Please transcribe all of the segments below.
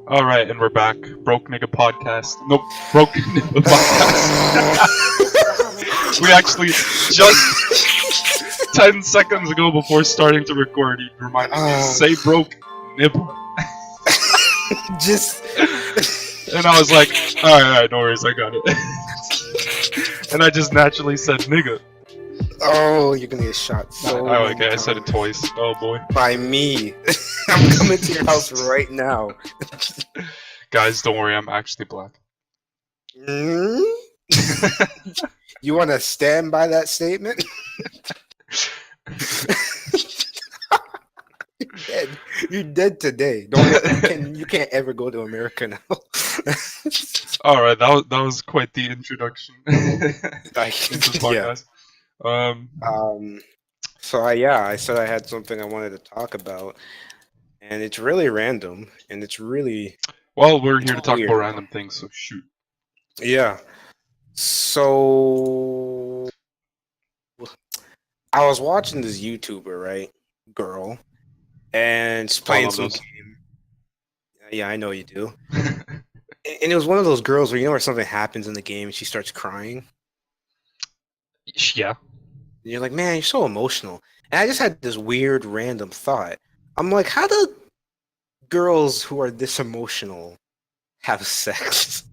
All right, and we're back. Broke Nigga Podcast. Nope, Broke Nigga Podcast. We actually just 10 seconds ago before starting to record, you reminded me to say Broke Nibble. Just. And I was like, alright, no worries, I got it. And I just naturally said nigga. Oh, you're gonna get shot so Oh, okay, I said it twice. Oh boy. by me. I'm coming to your house right now. Guys, don't worry, I'm actually black. You want to stand by that statement? You're dead. You're dead today. You can't ever go to America now. Alright, that was quite the introduction into the podcast. So I said I had something I wanted to talk about, and it's really random, and it's really well, we're here to talk weird. about random things, so shoot. Yeah. So I was watching this YouTuber, right, girl, and she's playing some game. Yeah, I know you do. And it was one of those girls where where something happens in the game and she starts crying. Yeah. And you're like, man, you're so emotional. And I just had this weird, random thought. I'm like, how do girls who are this emotional have sex?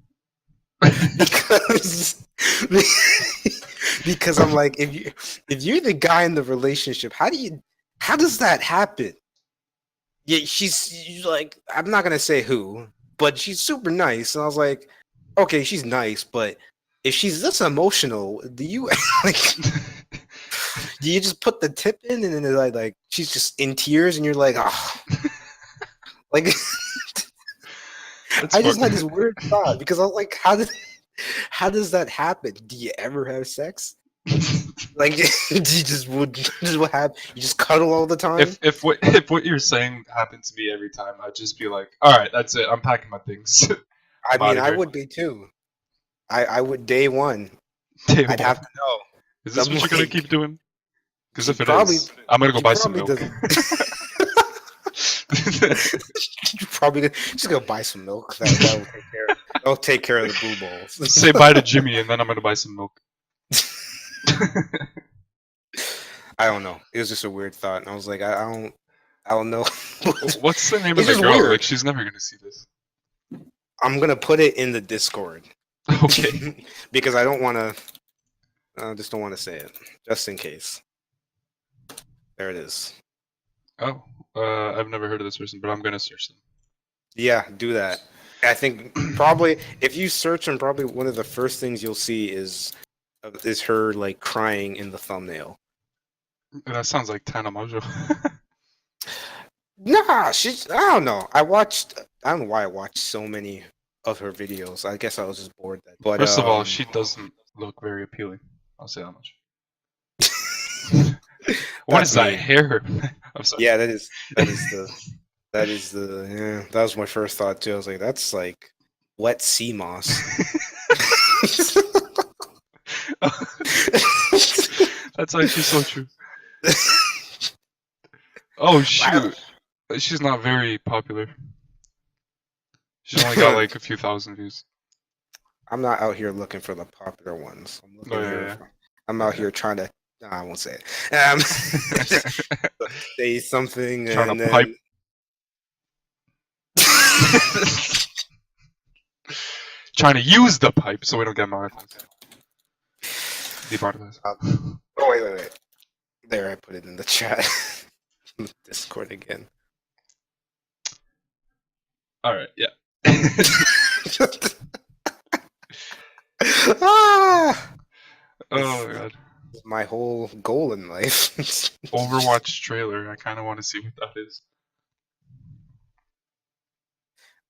because I'm like, if you're the guy in the relationship, how does that happen? Yeah, she's like, I'm not gonna say who, but she's super nice, and I was like, okay, she's nice, but if she's this emotional, do you like? Do you just put the tip in and then like she's just in tears and you're like, oh, like I just had this weird thought because I was like, how does that happen? Do you ever have sex? Like, do you just what happen? You just cuddle all the time? If what you're saying happened to me every time, I'd just be like, all right, that's it. I'm packing my things. I mean, I would be too. I would day one. I'd have to know. Is this what you're gonna keep doing? Because if it is, I'm gonna go buy some milk. You're probably just go buy some milk. That'll take care of the blue balls. Say bye to Jimmy, and then I'm gonna buy some milk. I don't know. It was just a weird thought, and I was like, I don't know. What's the name of the girl? Weird. Like, she's never gonna see this. I'm gonna put it in the Discord. Okay. Because I don't want to. I just don't want to say it, just in case. There it is. Oh, I've never heard of this person, but I'm gonna search them. Yeah, do that. I think probably if you search them, probably one of the first things you'll see is her like crying in the thumbnail. That sounds like Tana Mojo. Nah, I don't know. I don't know why I watched so many of her videos. I guess I was just bored. But first of all, she doesn't look very appealing. I'll say that much. What is that hair? I'm sorry. Yeah, that was my first thought too. I was like, that's like wet sea moss. That's actually so true. Oh shoot. She's not very popular. She's only got like a few thousand views. I'm not out here looking for the popular ones. I'm out here trying to. No, I won't say it. Say something trying and to then... pipe. Trying to use the pipe so we don't get monetized. Demonetized. Oh wait. There, I put it in the chat. Discord again. Alright, yeah. Oh my god. My whole goal in life. Overwatch trailer. I kind of want to see what that is.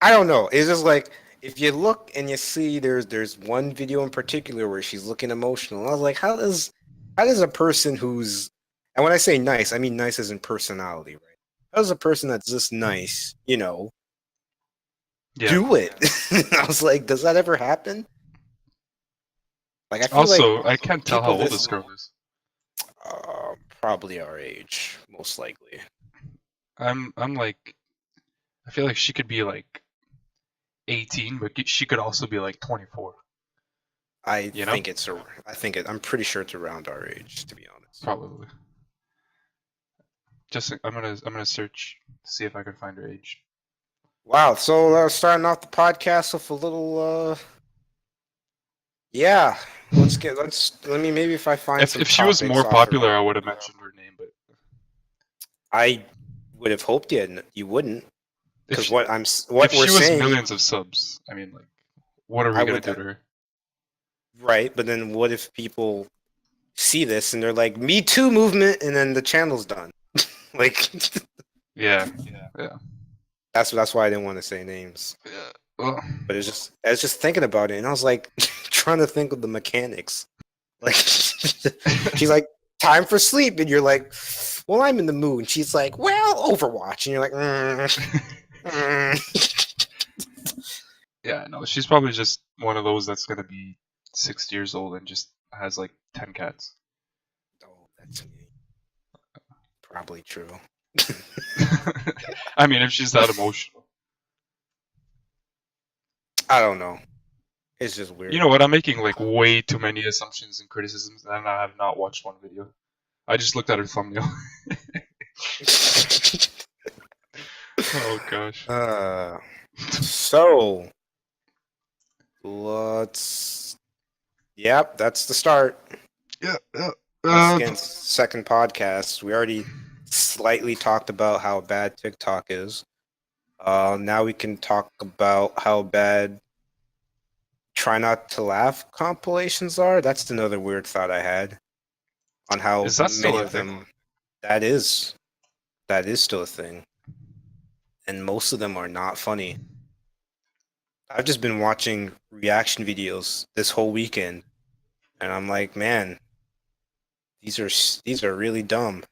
I don't know. It's just like if you look and you see there's one video in particular where she's looking emotional. I was like, how does a person who's, and when I say nice, I mean nice as in personality, right? How does a person that's just nice, do it? I was like, does that ever happen? Like, I feel also, like I can't tell how old this girl is. Probably our age, most likely. I'm like, I feel like she could be like 18, but she could also be like 24. I You know? think I'm pretty sure it's around our age, to be honest. Probably. Just I'm gonna search to see if I can find her age. Wow, so starting off the podcast with a little yeah. Let me maybe if I find some If she was topics more off popular, the- I would have mentioned her name, but I would have hoped you wouldn't. if Because she, what if we're she was saying, millions of subs, I mean, like, what are we I gonna would do to her? right, but then what if people see this and they're like, "Me Too movement," and then the channel's done. Like, Yeah. that's why I didn't want to say names. Yeah. Well, But I was just thinking about it, and I was like, trying to think of the mechanics. Like, she's like, "Time for sleep," and you're like, "Well, I'm in the mood." And she's like, "Well, Overwatch," and you're like, yeah, no, she's probably just one of those that's gonna be 60 years old and just has like 10 cats. "Oh, that's me." Probably true. I mean, if she's that emotional. I don't know. It's just weird. You know what? I'm making like way too many assumptions and criticisms, and I have not watched one video. I just looked at her thumbnail. Oh gosh. So let's. Yep, that's the start. Yeah. Once again, second podcast. We already slightly talked about how bad TikTok is. Now we can talk about how bad Try Not to Laugh compilations are. That's another weird thought I had on how Is that still many a of thing? them. That is still a thing, and most of them are not funny. I've just been watching reaction videos this whole weekend, and I'm like, man, these are really dumb.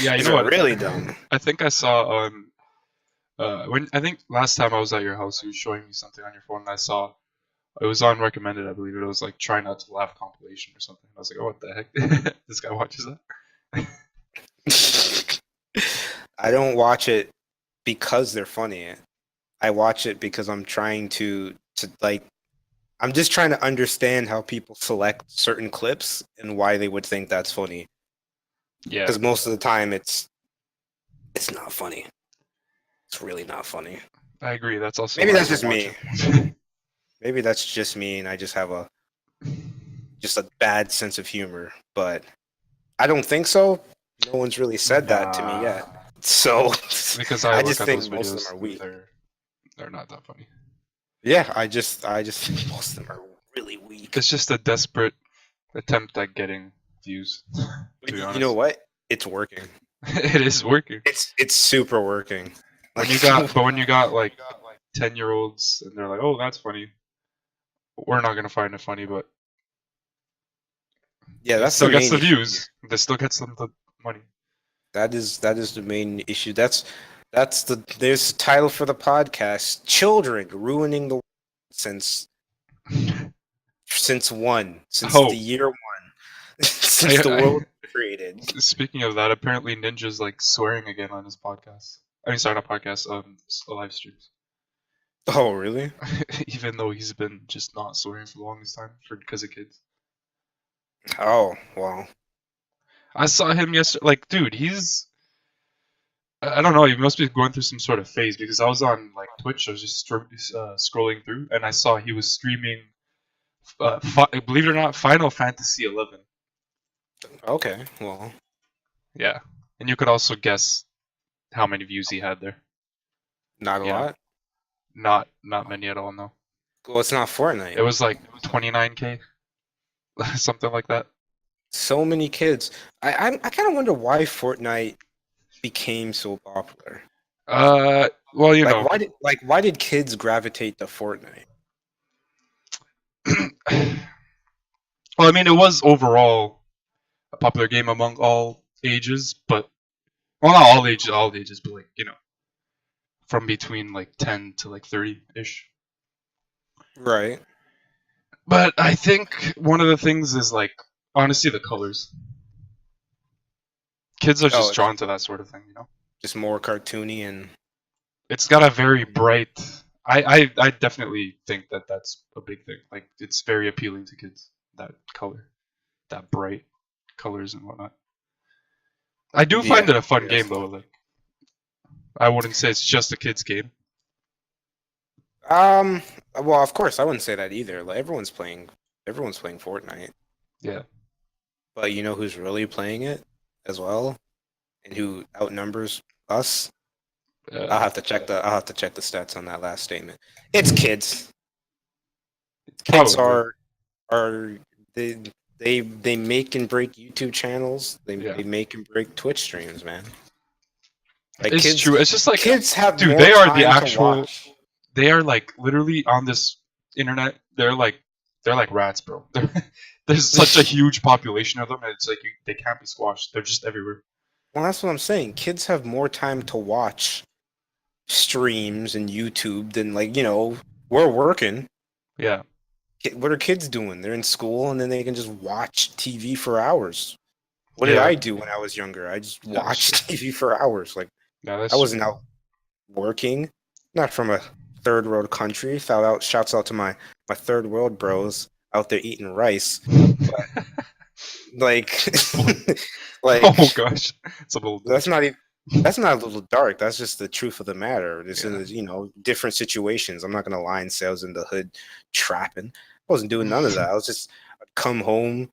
Yeah, you These know are what? really dumb. I think I saw on when I think last time I was at your house, you were showing me something on your phone, and I saw it was on recommended. I believe it was like "Try Not to Laugh" compilation or something. I was like, oh, what the heck? This guy watches that. I don't watch it because they're funny. I watch it because I'm trying to like I'm just trying to understand how people select certain clips and why they would think that's funny. Yeah. Because most of the time it's not funny. It's really not funny. I agree. That's also Maybe why that's I just don't me. watch it. Maybe that's just me, and I just have a bad sense of humor. But I don't think so. No one's really said that to me yet. So Because I look just at think those most of videos, them are weak. they're not that funny. Yeah, I just think most of them are really weak. It's just a desperate attempt at getting views. To be honest, You know what? It's working. it is working. It's super working. When you got like 10-year-olds and they're like, "Oh, that's funny," we're not gonna find it funny, but yeah, it that's still the gets main the issue. views. That still gets them the money. That is the main issue. There's the title for the podcast: Children Ruining the World since Oh. the year one, since the world was created. Speaking of that, apparently Ninja's like swearing again on his podcast. I mean, sorry, not podcast, live streams. Oh, really? Even though he's been just not swearing for the longest time because of kids. Oh, well. I saw him yesterday. Like, dude, he's. I don't know. He must be going through some sort of phase because I was on like Twitch. I was just scrolling through, and I saw he was streaming. Believe it or not, Final Fantasy 11. Okay, well. Yeah, and you could also guess how many views he had there. Not a lot. Not many at all. No. Well, it's not Fortnite. It was like 29K, something like that. So many kids. I kind of wonder why Fortnite became so popular. Well, you know. Why did kids gravitate to Fortnite? Well, I mean, it was overall a popular game among all ages, but well, not all ages, but like from between like 10 to like 30-ish. Right. But I think one of the things is like honestly the colors. Kids are just drawn to that sort of thing, Just more cartoony and it's got a very bright I definitely think that that's a big thing. Like it's very appealing to kids. That color, that bright colors and whatnot. I do Yeah, find it a fun yes. game though. Like I wouldn't say it's just a kids game. Um, well, of course, I wouldn't say that either. Like everyone's playing Fortnite. Yeah. But you know who's really playing it as well, and who outnumbers us? Uh, I'll have to check the stats on that last statement. It's kids. Kids Probably. are they they make and break YouTube channels. Yeah. They make and break Twitch streams, man. Like It's true. It's just like, kids have dude, more they are the time to actual. watch. They are like literally on this internet. They're like rats, bro. There's such a huge population of them, and it's like they can't be squashed. They're just everywhere. Well, that's what I'm saying. Kids have more time to watch streams and YouTube than we're working. Yeah. What are kids doing? They're in school and then they can just watch TV for hours. What did Yeah. I do when I was younger? I just Yeah, that's watched true. TV for hours. Like Yeah, that's I true. wasn't out working. Not from a third world country. Shouts out to my third world bros out there eating rice. But like Oh like gosh, it's a little that's dark. not even that's not a little dark. That's just the truth of the matter. This Yeah. is, different situations. I'm not gonna lie and say I was in the hood trapping. I wasn't doing none of that. I'd come home,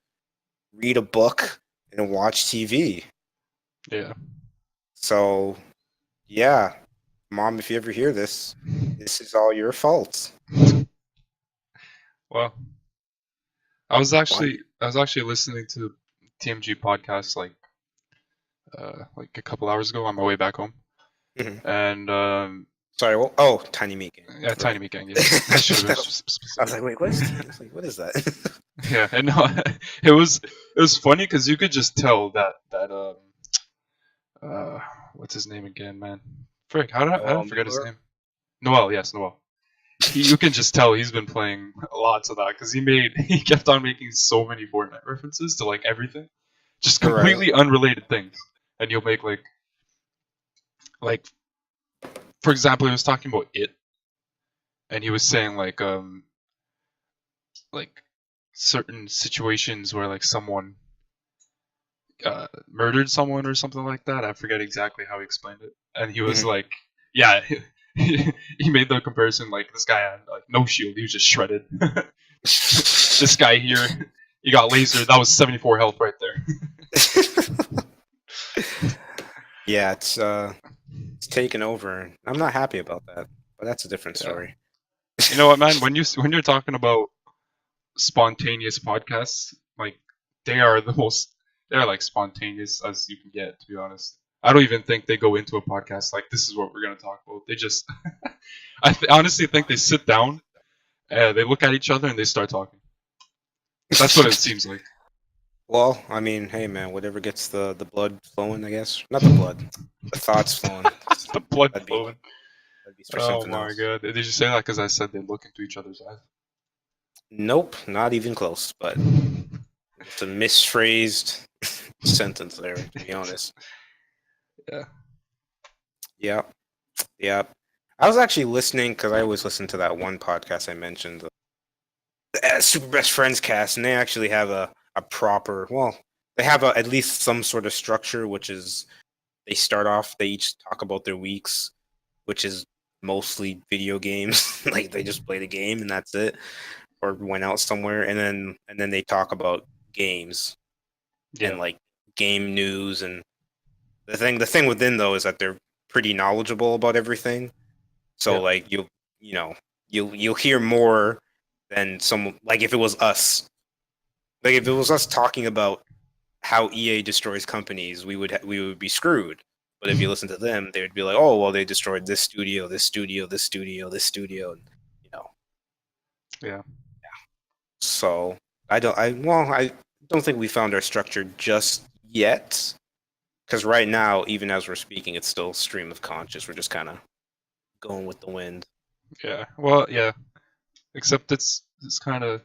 read a book, and watch TV. Yeah. So, yeah, Mom, if you ever hear this, this is all your fault. Well, Why? I was actually listening to TMG podcast like a couple hours ago on my way back home, Mhm. and Sorry. Well, oh, Tiny Meat Gang. yeah, Tiny Correct. Meat Gang. Yeah, I should have been I was specific. like, wait, what is? I was like, what is that? Yeah, and no, it was funny because you could just tell that uh what's his name again, man? Frick, how did I forget his Miller. name? Noel, yes, Noel. You can just tell he's been playing lots of that because he kept on making so many Fortnite references to like everything, just Right. completely unrelated things, and you'll make like for example, he was talking about it, and he was saying like certain situations where like someone murdered someone or something like that. I forget exactly how he explained it, and he was Mhm. like, yeah. He made the comparison like this guy had like no shield, he was just shredded. This guy here, he got lasered. That was 74 health right there. Yeah, it's taken over. I'm not happy about that, but that's a different Yeah. story. You know what, man? When you're talking about spontaneous podcasts, like they are the most they're like spontaneous as you can get. To be honest, I don't even think they go into a podcast like this is what we're gonna talk about. They just, honestly think they sit down, they look at each other, and they start talking. That's what it seems like. Well, I mean, hey man, whatever gets the blood flowing, I guess. Not the blood, the thoughts flowing. The blood That'd be flowing. for Oh something my else. god! Did you say that because I said they look into each other's eyes? Nope, not even close. But it's a misphrased sentence there, to be honest. Yeah. Yeah, yeah. I was actually listening because I always listen to that one podcast I mentioned, the Super Best Friends cast, and they actually have a proper. Well, they have at least some sort of structure, which is they start off. They each talk about their weeks, which is mostly video games. Like they just play the game and that's it, or went out somewhere, and then they talk about games and Yeah. like game news. And the thing within though is that they're pretty knowledgeable about everything. So Yeah. like you know you'll hear more than some, like if it was us. Like if it was us talking about how EA destroys companies, we would be screwed. But if you listen to them, they would be like, "Oh, well, they destroyed this studio, this studio, this studio, this studio," and you know. Yeah. So I don't think we found our structure just yet. Because right now, even as we're speaking, it's still stream of conscious. We're just kind of going with the wind. Yeah. Well, yeah. Except it's kind of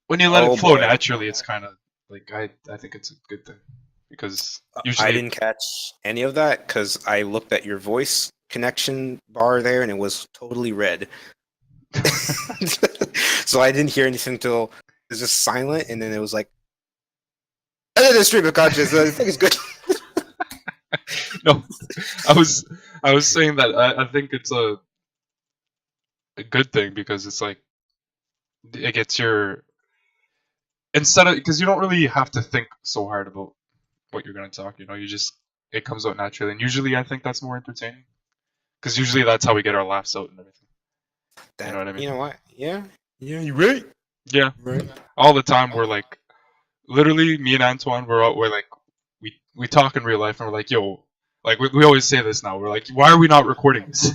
when you let it Oh flow boy, naturally, it's kind of like I think it's a good thing because I usually didn't catch any of that because I looked at your voice connection bar there, and it was totally red. So I didn't hear anything until it was just silent, and then it was like, "Edit the stream of conscious. I think it's good." No, I was saying that I think it's a good thing because it's like it gets your instead of because you don't really have to think so hard about what you're gonna talk. You know, you just it comes out naturally, and usually I think that's more entertaining because usually that's how we get our laughs out and everything. You know That what I mean? you know what? Yeah, you're right. Yeah, Right. all the time we're like literally me and Antoine we're like we talk in real life and we're like yo like we always say this now we're like why are we not recording this?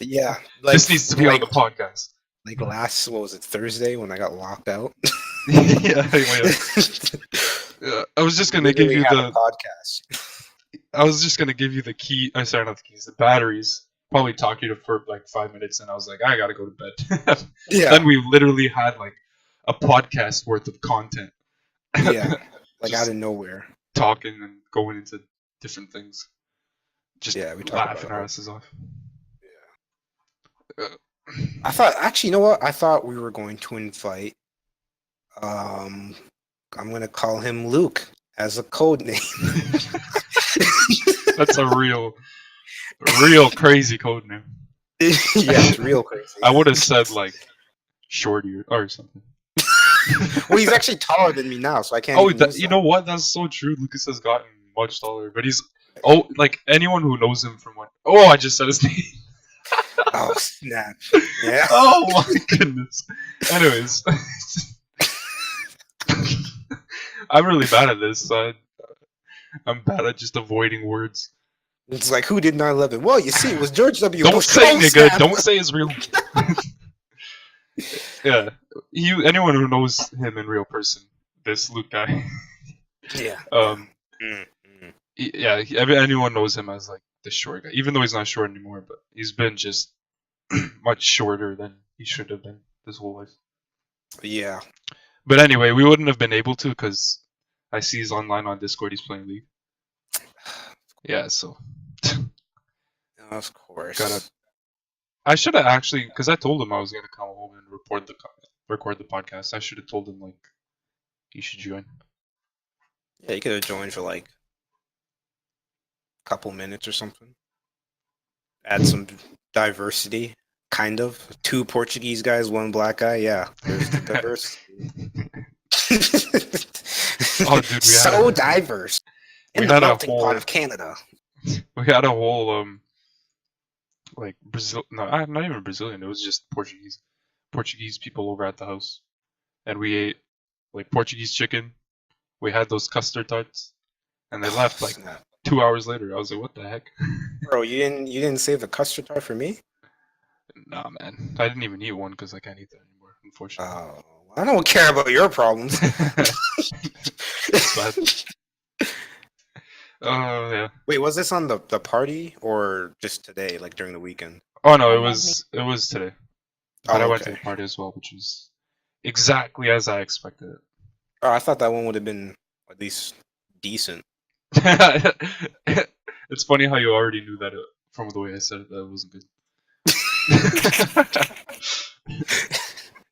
Yeah, This needs to be on like the podcast. like last what was it Thursday when I got locked out? Yeah, anyway, I was just gonna give Literally you had a the podcast. I was just gonna give you the key. I sorry, not the keys, the batteries. Probably talk you to for like 5 minutes, and I was like, I gotta go to bed. Yeah, Then we literally had like a podcast worth of content, yeah, like out just of nowhere. talking and going into different things, just Yeah, we talk about laughing a our whole. asses off. I thought actually, you know what? I thought we were going to invite. Um, I'm gonna call him Luke as a code name. That's a real crazy code name. Yeah, it's real crazy. I would have said like Shorty or something. Well, he's actually taller than me now, so I can't Oh, even use you that. know what? That's so true. Lucas has gotten much taller, but he's like anyone who knows him from when. Oh, I just said his name. Oh snap! Yeah. Oh my goodness. Anyways, I'm really bad at this. I'm bad at just avoiding words. It's like, who did 9/11? Well, you see, it was George W. Don't Bush. say Oh, nigga. snap. Don't say his real. Yeah, anyone who knows him in real person, this Luke guy. Yeah. Um, Mm, mm. yeah, anyone knows him as like the short guy, even though he's not short anymore. But he's been just much shorter than he should have been his whole life. Yeah. But anyway, we wouldn't have been able to because I see he's online on Discord. He's playing League. Yeah, so Of course. gotta. I should have actually, because I told him I was gonna come home and record the podcast. I should have told him like he should join. Yeah, you could have joined for like a couple minutes or something. Add some diversity, kind of. 2 Portuguese guys, 1 black guy. Yeah, there's the diversity. Oh, dude, So diverse. we In the had a melting whole- pot of Canada. We had a whole like Brazil. No, not even Brazilian. It was just Portuguese people over at the house, and we ate like Portuguese chicken. We had those custard tarts, and they left like Snap. 2 hours later. I was like, what the heck? Bro, you didn't save the custard tart for me? Nah, man. I didn't even eat one because I can't eat that anymore, unfortunately. Oh, I don't care about your problems. It's bad. Yeah. Wait, was this on the party or just today, like during the weekend? Oh no, it was today. But I Oh, went to okay. the party as well, which was exactly as I expected it. Oh, I thought that one would have been at least decent. It's funny how you already knew that from the way I said it that it wasn't good.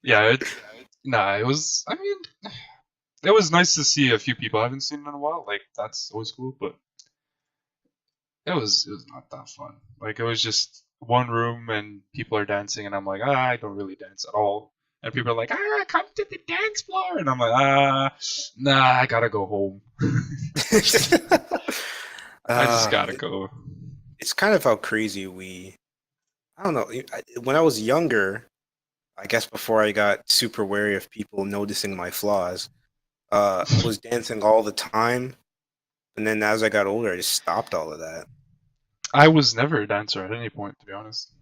Yeah, it was. I mean, it was nice to see a few people I haven't seen in a while. Like that's always cool, but it was not that fun. Like it was just one room and people are dancing, and I'm like, I don't really dance at all. And people are like, come to the dance floor, and I'm like, nah, I gotta go home. I just gotta go. It's kind of how crazy I don't know. When I was younger, I guess before I got super wary of people noticing my flaws, I was dancing all the time. And then as I got older, I just stopped all of that. I was never a dancer at any point, to be honest.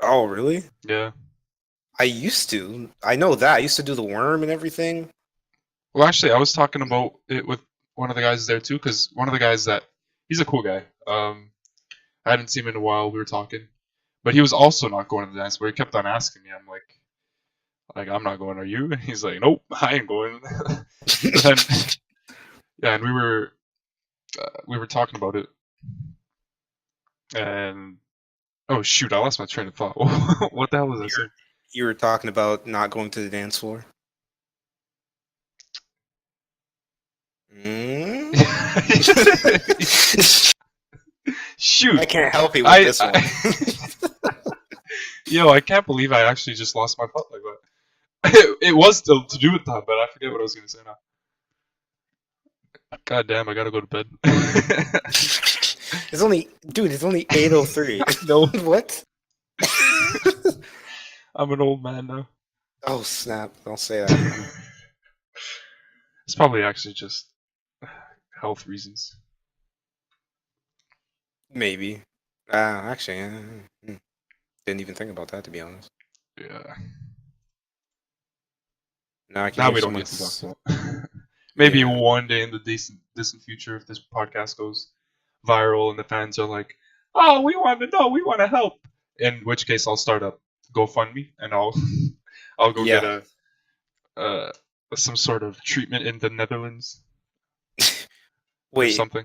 Oh, really? Yeah. I used to. I know that. I used to do the worm and everything. Well, actually, I was talking about it with one of the guys there too, because one of the guys he's a cool guy. I hadn't seen him in a while. We were talking, but he was also not going to the dance. But he kept on asking me. I'm like I'm not going. Are you? And he's like, nope, I ain't going. And then, yeah, and we were talking about it, and Oh shoot, I lost my train of thought. What the hell was I saying? You were talking about not going to the dance floor. Mm? Shoot, I can't help you with I, this one. yo, I can't believe I actually just lost my thought like that. It was still to do with that, but I forget what I was gonna say now. God damn, I gotta go to bed. It's only 8:03. No, What? I'm an old man now. Oh snap! Don't say that. It's probably actually just health reasons. Maybe. Actually, didn't even think about that, to be honest. Yeah. Now I can Now hear we don't need to someone's. talk about. Maybe Yeah. one day in the distant future, if this podcast goes viral and the fans are like, "Oh, we want to know, we want to help," in which case I'll start a GoFundMe and I'll I'll go get Yeah. uh some sort of treatment in the Netherlands or Wait, something.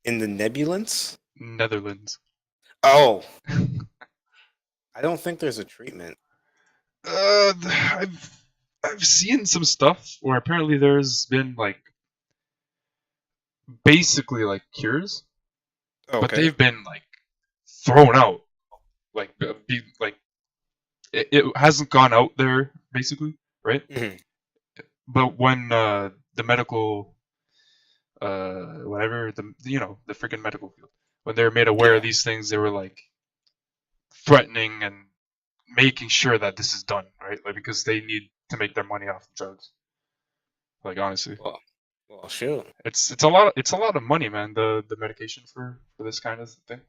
in the Nebulance? Netherlands. Oh, I don't think there's a treatment. I've seen some stuff where apparently there's been like basically like cures, but Okay. they've been like thrown out. Like it hasn't gone out there basically, right? Hmm. But when the medical whatever the freaking medical field, when they were made aware of Yeah. these things, they were like threatening and making sure that this is done, right? Like because they need to make their money off the drugs. Like honestly, Well, well, shoot. it's a lot of money, man. The medication for this kind of thing.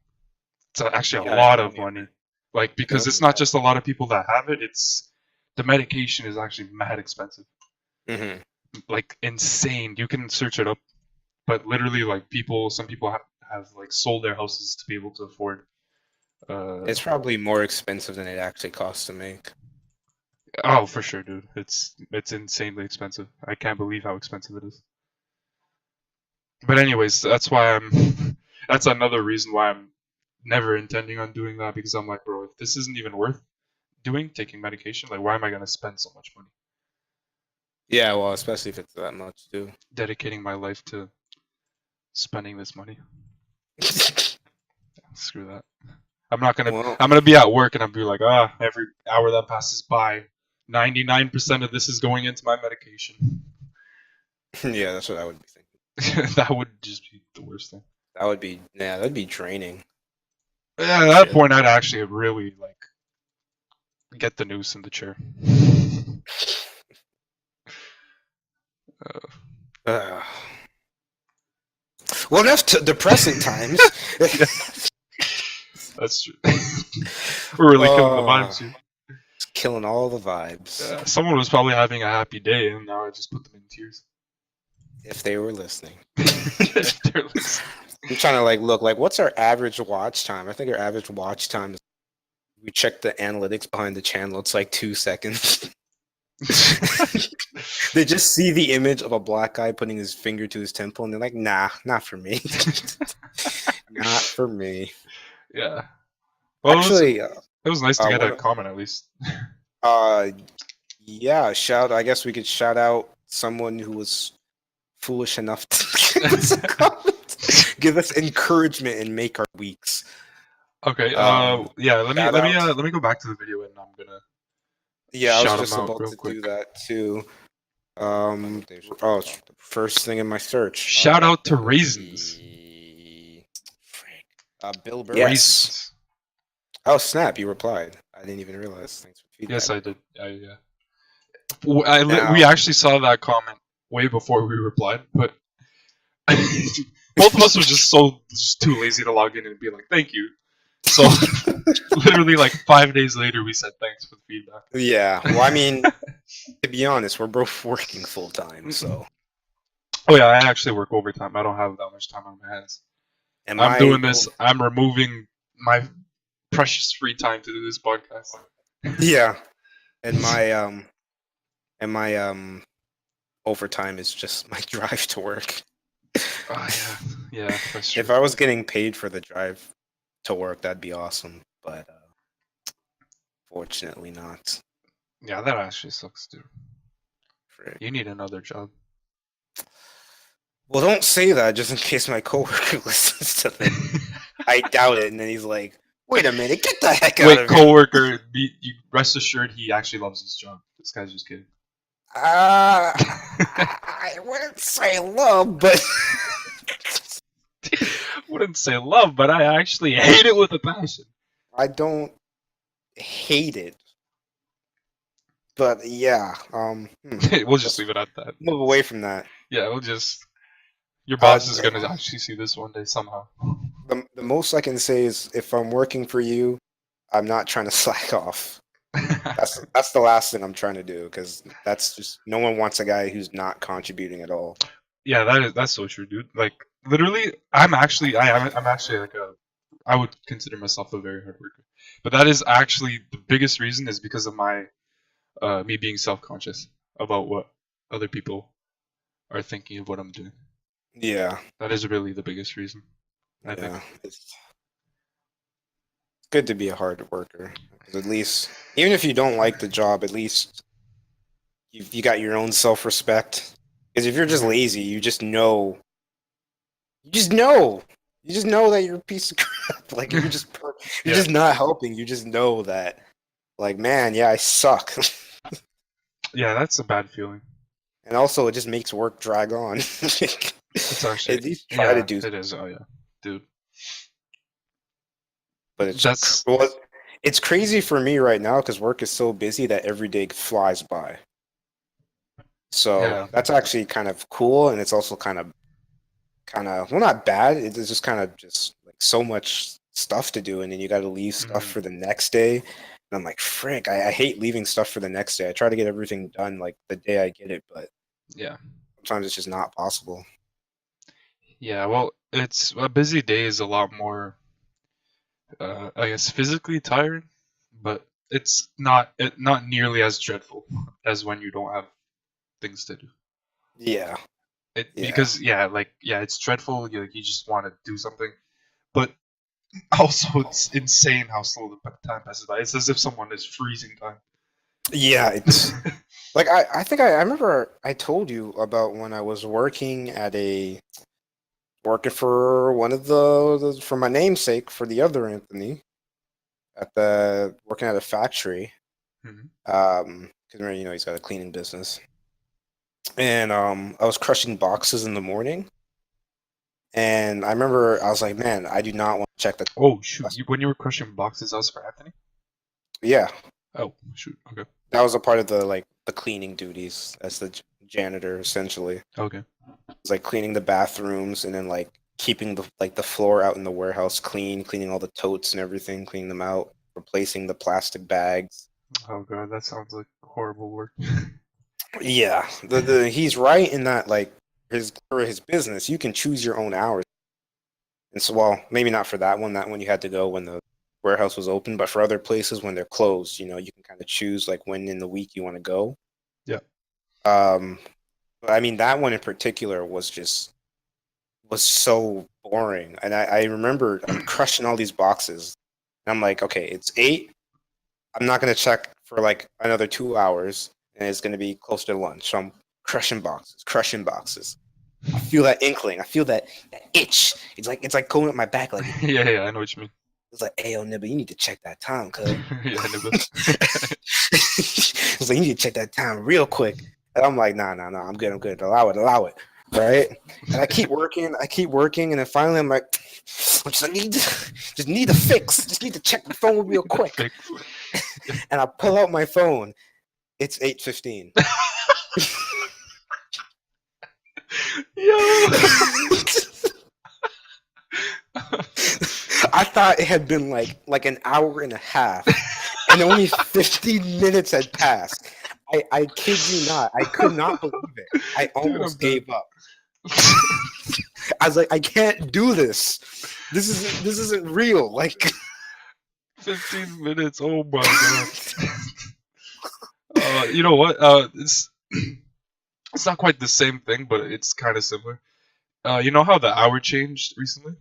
It's You actually a gotta lot tell of me, money. man. Like because Tell it's me not about just a lot of people that have it. It's the medication is actually mad expensive. it. Hmm. Like insane. You can search it up, but literally like some people have like sold their houses to be able to afford. It's probably more expensive than it actually costs to make. Oh, for sure, dude. It's insanely expensive. I can't believe how expensive it is. But anyways, that's why I'm. That's another reason why I'm never intending on doing that because I'm like, bro, if this isn't even worth doing, taking medication, like, why am I gonna spend so much money Yeah, well, especially if it's that much too. dedicating my life to spending this money? Screw that. I'm not gonna. Well, I'm gonna be at work and I'll be like, every hour that passes by, 99% of this is going into my medication. yeah, that's what I would be thinking. That would just be the worst thing. That'd be draining. Yeah, at that Shit. point, I'd actually really like get the noose in the chair. Uh, well, enough to depressing times. Yeah, that's true. We're really killing the vibes here. Killing all the vibes. Someone was probably having a happy day, and now I just put them in tears. If they were listening. They're listening. I'm trying to look what's our average watch time? I think our average watch time is, we check the analytics behind the channel, it's like 2 seconds. They just see the image of a black guy putting his finger to his temple and they're like, nah, not for me. Not for me. Yeah. Well, Actually, it was nice to get a one, comment at least. yeah, I guess we could shout out someone who was foolish enough to give us a comment, give us encouragement and make our weeks. Okay. Yeah. Let me go back to the video, and I'm gonna Yeah, I was shout them just out about real to quick. do that too. It's the first thing in my search. Shout out to Raisins. Bill Burr. Yes. Raisins. Oh snap! You replied. I didn't even realize. Thanks for feedback. Yes, I did. Yeah. Now, We actually saw that comment way before we replied, but both of us were just too lazy to log in and be like, "Thank you." So literally, like 5 days later, we said thanks for the feedback. yeah. Well, I mean, to be honest, we're both working full time, so. Oh yeah, I actually work overtime. I don't have that much time on my hands. I'm doing this. I'm removing my precious free time to do this podcast. Yeah, and my overtime is just my drive to work. Oh yeah, that's true. If I was getting paid for the drive to work, that'd be awesome. but fortunately not. Yeah, that actually sucks, dude. Frick. You need another job. Well, don't say that just in case my coworker listens to this. I doubt it, and then he's like, "Wait a minute, get the heck out Wait, of here!" coworker, you rest assured he actually loves his job. This guy's just kidding. I wouldn't say love, but Wouldn't say love, but I actually hate it with a passion. I don't hate it. But yeah, We'll just leave it at that. move away from that. Yeah, we'll just. Your boss is gonna actually see this one day somehow. The most I can say is if I'm working for you, I'm not trying to slack off. That's the last thing I'm trying to do, because that's just, no one wants a guy who's not contributing at all. Yeah, that's so true, dude. Like literally, I'm actually like I would consider myself a very hard worker, but that is actually the biggest reason is because of my me being self-conscious about what other people are thinking of what I'm doing. Yeah, That is really the biggest reason. I yeah. think. It's good to be a hard worker, because at least, even if you don't like the job, at least you got your own self-respect. Because if you're just lazy, you just know that you're a piece of crap. Like you're just not helping. You just know that, like, man, yeah, I suck. Yeah, that's a bad feeling. And also, it just makes work drag on. It's actually At least try to do. It is. Oh yeah, dude. But it's crazy for me right now because work is so busy that every day flies by. So that's actually kind of cool, and it's also kind of well, not bad. It's just kind of just like so much stuff to do, and then you got to leave stuff for the next day. And I'm like, frick, I hate leaving stuff for the next day. I try to get everything done like the day I get it, but yeah, sometimes it's just not possible. Yeah, well, it's a busy day is a lot more, I guess, physically tiring, but it's not nearly as dreadful as when you don't have things to do. Yeah. Because it's dreadful. You just want to do something, but also it's insane how slow the time passes by. It's as if someone is freezing time. Yeah, it's like I think I remember I told you about when I was working for one of for my namesake, for the other Anthony, working at a factory. Because he's got a cleaning business, and I was crushing boxes in the morning, and I remember I was like, man, I do not want to check the. Oh shoot! When you were crushing boxes, that was for Anthony. Yeah. Oh shoot! Okay. That was a part of the cleaning duties as the janitor, essentially. Okay. It's like cleaning the bathrooms and then like keeping the floor out in the warehouse cleaning all the totes and everything, cleaning them out, replacing the plastic bags. Oh god, that sounds like horrible work. Yeah, he's right in that, like, for his business, you can choose your own hours. And so, well, maybe not for that one. That one you had to go when the warehouse was open, but for other places when they're closed, you can kind of choose like when in the week you want to go. Yeah. But I mean, that one in particular was so boring. And I remember I'm crushing all these boxes. And I'm like, okay, it's 8. I'm not going to check for like another 2 hours. And it's going to be close to lunch. So I'm crushing boxes. I feel that inkling. I feel that itch. It's like going up my back. Like, yeah, I know what you mean. It's like, hey, yo, Nibbas, you need to check that time, cuz. Yeah, Nibbas. It's like, you need to check that time real quick. And I'm like, nah, I'm good. Allow it. Right? And I keep working, and then finally I'm like, I just need to fix. Just need to check the phone real quick. And I pull out my phone. It's 8:15. Yo. I thought it had been like an hour and a half, and only 15 minutes had passed. I kid you not. I could not believe it. I almost gave up. I was like, I can't do this. This isn't real. Like 15 minutes. Oh my god. You know what? It's not quite the same thing, but it's kind of similar. You know how the hour changed recently?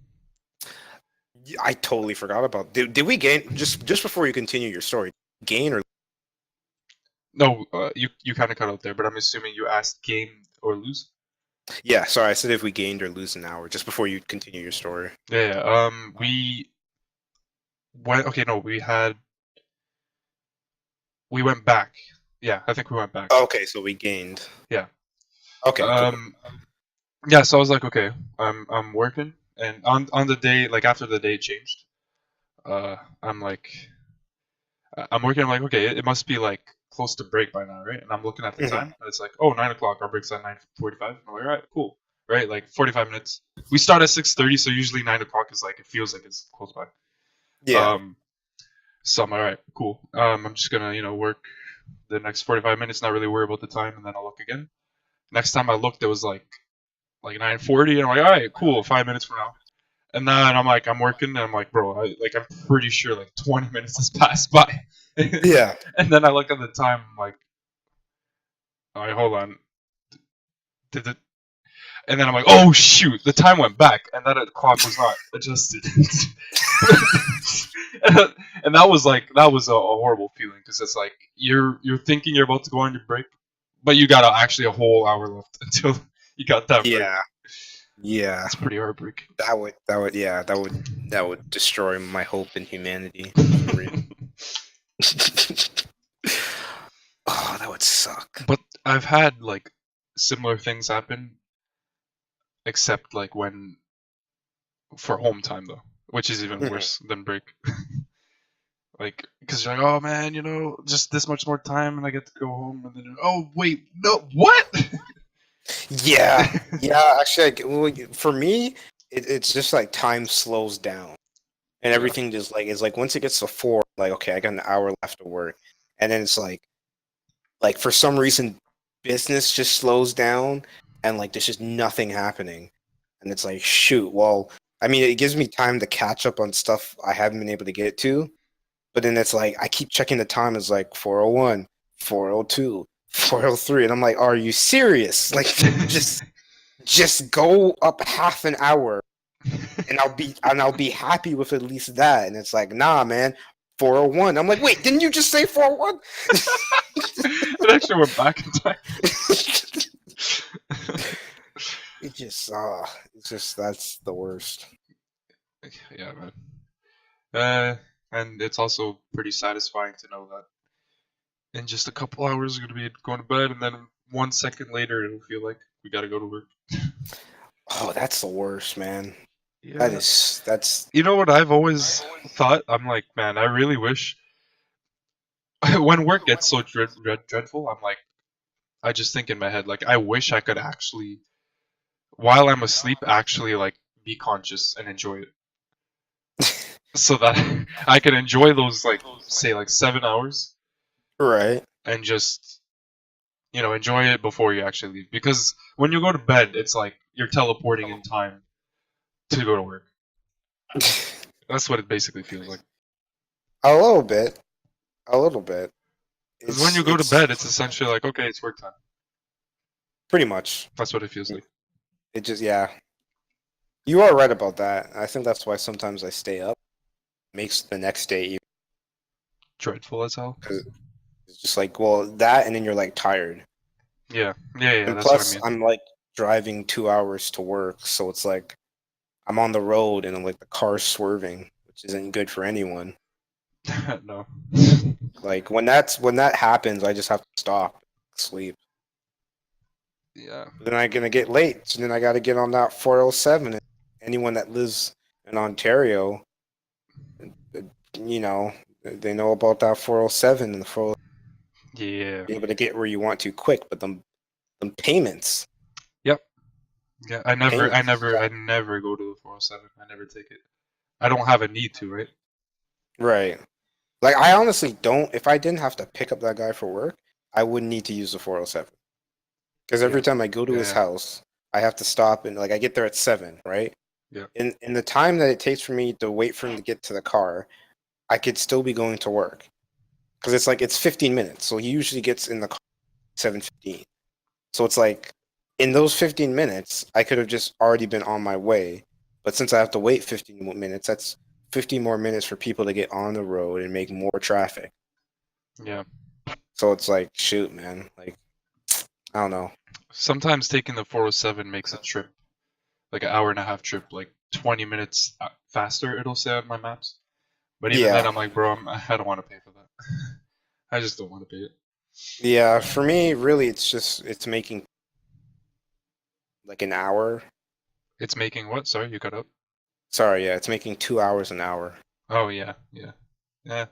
I totally forgot about. Did we gain just before you continue your story? Gain or No, you kind of cut out there, but I'm assuming you asked gain or lose. yeah? Sorry, I said if we gained or lose an hour just before you continue your story. Yeah, yeah. We went. Okay, no, we went back. Yeah, I think we went back. Okay, so we gained. Yeah. Okay, cool. Yeah. So I was like, okay, I'm working, and on the day, like after the day changed, I'm like, I'm working. I'm like, okay, it must be like close to break by now, right? And I'm looking at the Mhm. time. And it's like, oh, 9 o'clock. Our break's at 9:45. I'm like, all right, cool, right? Like 45 minutes. We start at 6:30, so usually 9 o'clock is like it feels like it's close by. Yeah. Um, so I'm all right, cool. I'm just gonna work the next 45 minutes, not really worry about the time, and then I'll look again. Next time I looked, it was like 9:40, and I'm like, all right, cool, 5 minutes from now. And then I'm working, and I'm like, bro, I'm pretty sure like 20 minutes has passed by. Yeah. And then I look at the time, I'm like, all right, hold on, did it? And then I'm like, oh shoot, the time went back, and that clock was not adjusted. And that was a horrible feeling because it's like you're thinking you're about to go on your break, but you got actually a whole hour left until you got that break. Yeah. Yeah. It's pretty heartbreaking. That would destroy my hope in humanity. For some reason. Oh, that would suck. But I've had like similar things happen, except like when for home time though, which is even Mhm. worse than break. Like, because you're like, oh man, just this much more time, and I get to go home, and then oh wait, no, what? Yeah. Yeah. Actually, for me, it's just like time slows down. And Yeah. everything just like is like once it gets to 4, like okay, I got an hour left of work, and then it's like for some reason business just slows down, and like there's just nothing happening, and it's like shoot. Well, I mean, it gives me time to catch up on stuff I haven't been able to get to, but then it's like I keep checking the time. It's like 4:01, 4:02, 4:03, and I'm like, are you serious? Like just go up half an hour and I'll be happy with at least that. And it's like, nah, man, 4:01. I'm like, wait, didn't you just say 4:01? It actually went back in time. It's just that's the worst. Yeah, man. And it's also pretty satisfying to know that in just a couple hours we're gonna be going to bed, and then 1 second later it'll feel like we gotta go to work. Oh, that's the worst, man. Yeah. That's You know what I've always thought? I'm like, man, I really wish when work gets so dreadful, I'm like, I just think in my head, like, I wish I could actually, while I'm asleep, actually like be conscious and enjoy it, so that I can enjoy those like say like 7 hours right. and just enjoy it before you actually leave. Because when you go to bed, it's like you're teleporting in time to go to work. That's what it basically feels like. A little bit. A little bit. Because when you go to It's bed, it's essentially like, okay, it's work time. pretty much. That's what it feels like. It just yeah. You are right about that. I think that's why sometimes I stay up. Makes the next day even Dreadful as hell. 'cause it's just like, well, that and then you're like tired. Yeah, yeah, yeah. And That's what I plus mean. I'm like driving 2 hours to work, so it's like I'm on the road and I'm like the car's swerving, which isn't good for anyone. No. Like when that happens, I just have to stop, sleep. Yeah. Then I'm gonna get late, so then I got to get on that 407. And anyone that lives in Ontario, uh, you know, they know about that 407 and the 407 Yeah. be able to get where you want to quick, but them payments, Yep. Yeah. I never, I payments, never, I never go to the 407. I never take it. I don't have a need to, right? right? Like I honestly don't. If I didn't have to pick up that guy for work, I wouldn't need to use the 407 because Yeah. every time I go to his Yeah. house, I have to stop and like I get there at 7, right? Yeah. In the time that it takes for me to wait for him to get to the car, I could still be going to work because it's like it's 15 minutes. So he usually gets in the car at 7:15. So it's like in those 15 minutes, I could have just already been on my way. But since I have to wait 15 minutes, that's 50 more minutes for people to get on the road and make more traffic. Yeah. So it's like, shoot, man. Like, I don't know. Sometimes taking the 407 makes a trip, like an hour and a half trip, like 20 minutes faster, it'll say on my maps. But even then, Yeah. I'm like, bro, I don't want to pay for that. I just don't want to pay it. Yeah, for me, really, it's making like an hour. It's making what? Sorry, you cut out. Sorry, yeah, it's making 2 hours an hour. Oh yeah, yeah, yeah.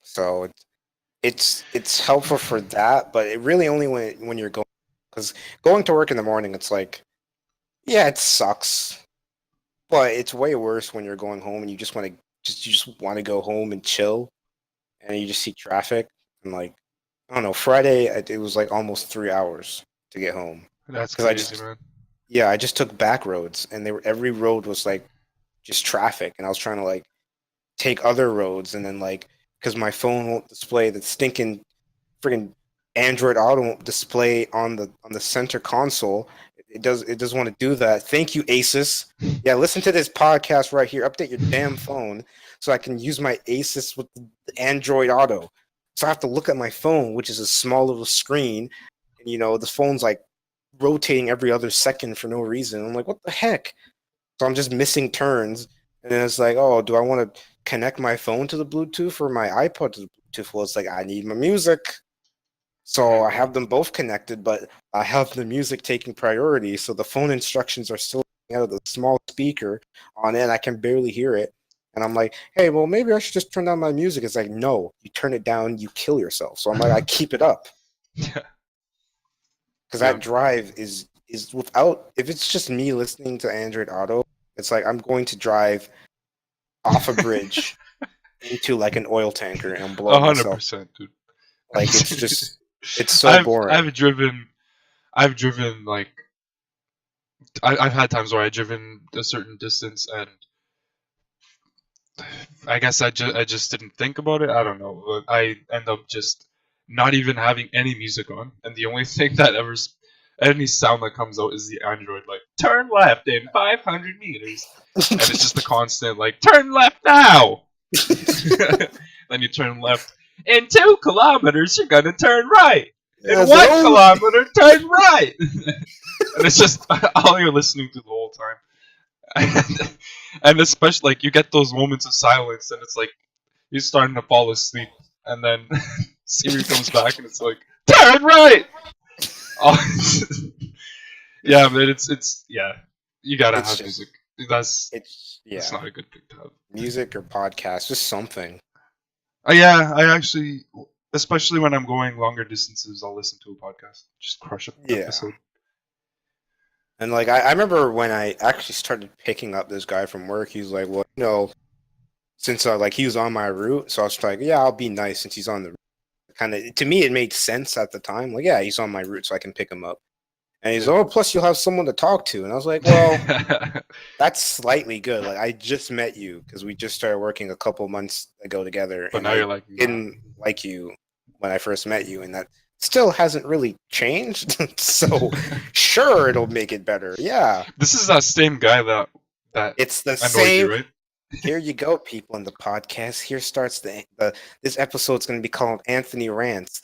So it's helpful for that, but it really only when you're going, because going to work in the morning, it's like, yeah, it sucks, but it's way worse when you're going home and you just want to go home and chill, and you just see traffic and like, I don't know. Friday it was like almost 3 hours to get home That's because I crazy, just man. yeah, I just took back roads, and every road was like just traffic, and I was trying to like take other roads, and then like because my phone won't display the stinking freaking Android Auto won't display on the center console. It doesn't want to do that. Thank you, Asus. Yeah, listen to this podcast right here. Update your damn phone so I can use my Asus with the Android Auto. So I have to look at my phone, which is a small little screen, and the phone's like rotating every other second for no reason. I'm like, what the heck? So I'm just missing turns, and then it's like, oh, do I want to connect my phone to the Bluetooth or my iPod to the Bluetooth? Well, it's like I need my music. So I have them both connected, but I have the music taking priority. So the phone instructions are still out of the small speaker on it. And I can barely hear it. And I'm like, hey, well, maybe I should just turn down my music. It's like, no, you turn it down, you kill yourself. So I'm like, I keep it up Yeah, because yeah. that drive is without. If it's just me listening to Android Auto, it's like I'm going to drive off a bridge into like an oil tanker and blow A hundred myself. percent, dude. Like it's so I've boring. I've driven I've driven like I've had times where I've driven a certain distance and I guess I just didn't think about it. I don't know. But I end up just not even having any music on, and the only thing that any sound that comes out is the Android like turn left in 500 meters, and it's just the constant like turn left now. Then you turn left in 2 kilometers. You're gonna turn right. In Yeah, it's like, one oh, kilometer, turn right. And it's just all you're listening to the whole time. And especially like you get those moments of silence, and it's like you're starting to fall asleep, and then Siri comes back, and it's like turn right. Oh, yeah, man, it's yeah. You gotta it's have just music. That's it's that's yeah, not a good thing to have. music or podcast, just something. Yeah, I actually, especially when I'm going longer distances, I'll listen to a podcast. Just crush an Yeah. episode. And like I remember when I actually started picking up this guy from work, he's like, well, since like he was on my route, so I was like, yeah, I'll be nice since he's on the route. Kind of to me, it made sense at the time. Like, yeah, he's on my route, so I can pick him up. And he's, Yeah. oh, plus you'll have someone to talk to. And I was like, well, that's slightly good. Like, I just met you because we just started working a couple months ago together, But and now I you're like, nah. didn't like you when I first met you, and that still hasn't really changed. So, sure, it'll make it better. Yeah, This is that same guy that it's the annoyed you, same. right? Here you go, people in the podcast. Here starts the this episode's going to be called Anthony Rants.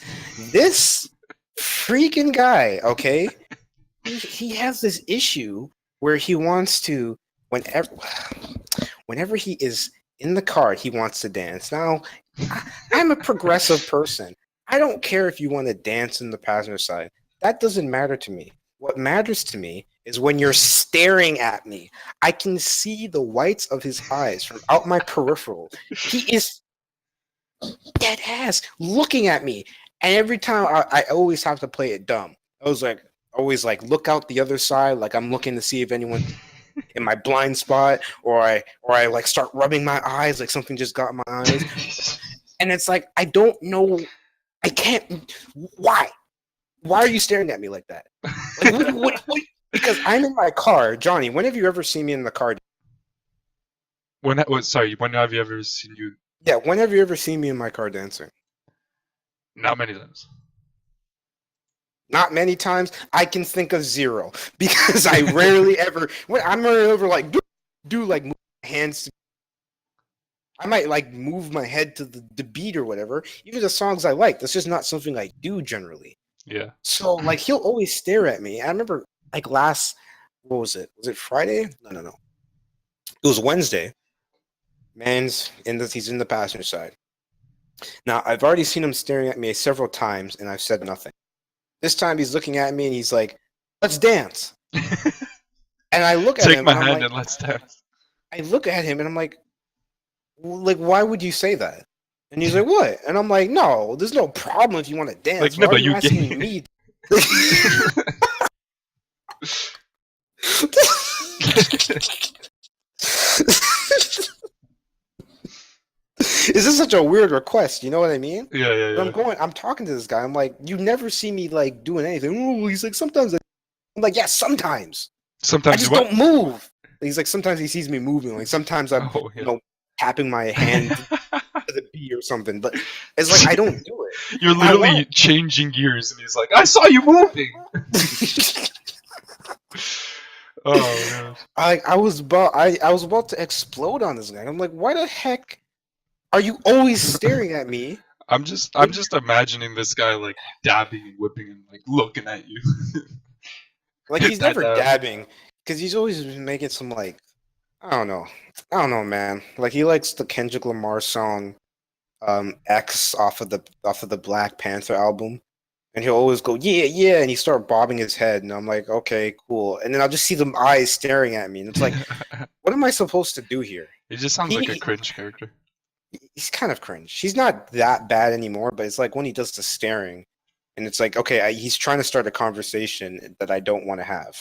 This freaking guy, okay? He has this issue where he wants to whenever he is in the car, he wants to dance. Now, I'm a progressive person. I don't care if you want to dance in the passenger side. That doesn't matter to me. What matters to me is when you're staring at me. I can see the whites of his eyes from out my peripheral. He is dead ass looking at me. And every time I always have to play it dumb. I was like, always like look out the other side, like I'm looking to see if anyone in my blind spot, or I like start rubbing my eyes like something just got in my eyes. And it's like I don't know, I can't. Why are you staring at me like that? Like what? Because I'm in my car, Johnny. When have you ever seen me in the car? Sorry, when have you ever seen you? Yeah, when have you ever seen me in my car dancing? Not many times. Not many times. I can think of zero because I rarely ever. When I'm rarely ever like do like move my hands I might like move my head to the beat or whatever. Even the songs I like, that's just not something I do generally. Yeah. So like he'll always stare at me. I remember like what was it? Was it Friday? No. It was Wednesday. He's in the passenger side. Now I've already seen him staring at me several times, and I've said nothing. This time he's looking at me and he's like, "Let's dance." And I look at Take him my and I'm hand like, and let's dance. I look at him and I'm like, why would you say that? And he's like, what? And I'm like, no, there's no problem if you want to Like, dance. no, Why are but you you asking gay. me? Is this such a weird request? You know what I mean? Yeah. I'm talking to this guy. I'm like, you never see me like doing anything. Oh, he's like, sometimes. I'm like, yeah, sometimes. I Sometimes you just what? don't move. He's like, sometimes he sees me moving. Like sometimes I'm, Oh, yeah. tapping my hand to the beat or something. But it's like I don't do it. You're And I want literally changing gears, and he's like, "I saw you moving." Oh I was about to explode on this guy. I'm like, why the heck are you always staring at me? I'm just imagining this guy like dabbing and whipping and like looking at you. Like Hit he's that never dab. dabbing because he's always making some like I don't know, man. Like he likes the Kendrick Lamar song X off of the Black Panther album. And he'll always go, yeah, and he start bobbing his head, and I'm like, okay, cool. And then I'll just see the eyes staring at me, and it's like, what am I supposed to do here? He just sounds like a He cringe character. he's kind of cringe. He's not that bad anymore, but it's like when he does the staring, and it's like, okay, he's trying to start a conversation that I don't want to have.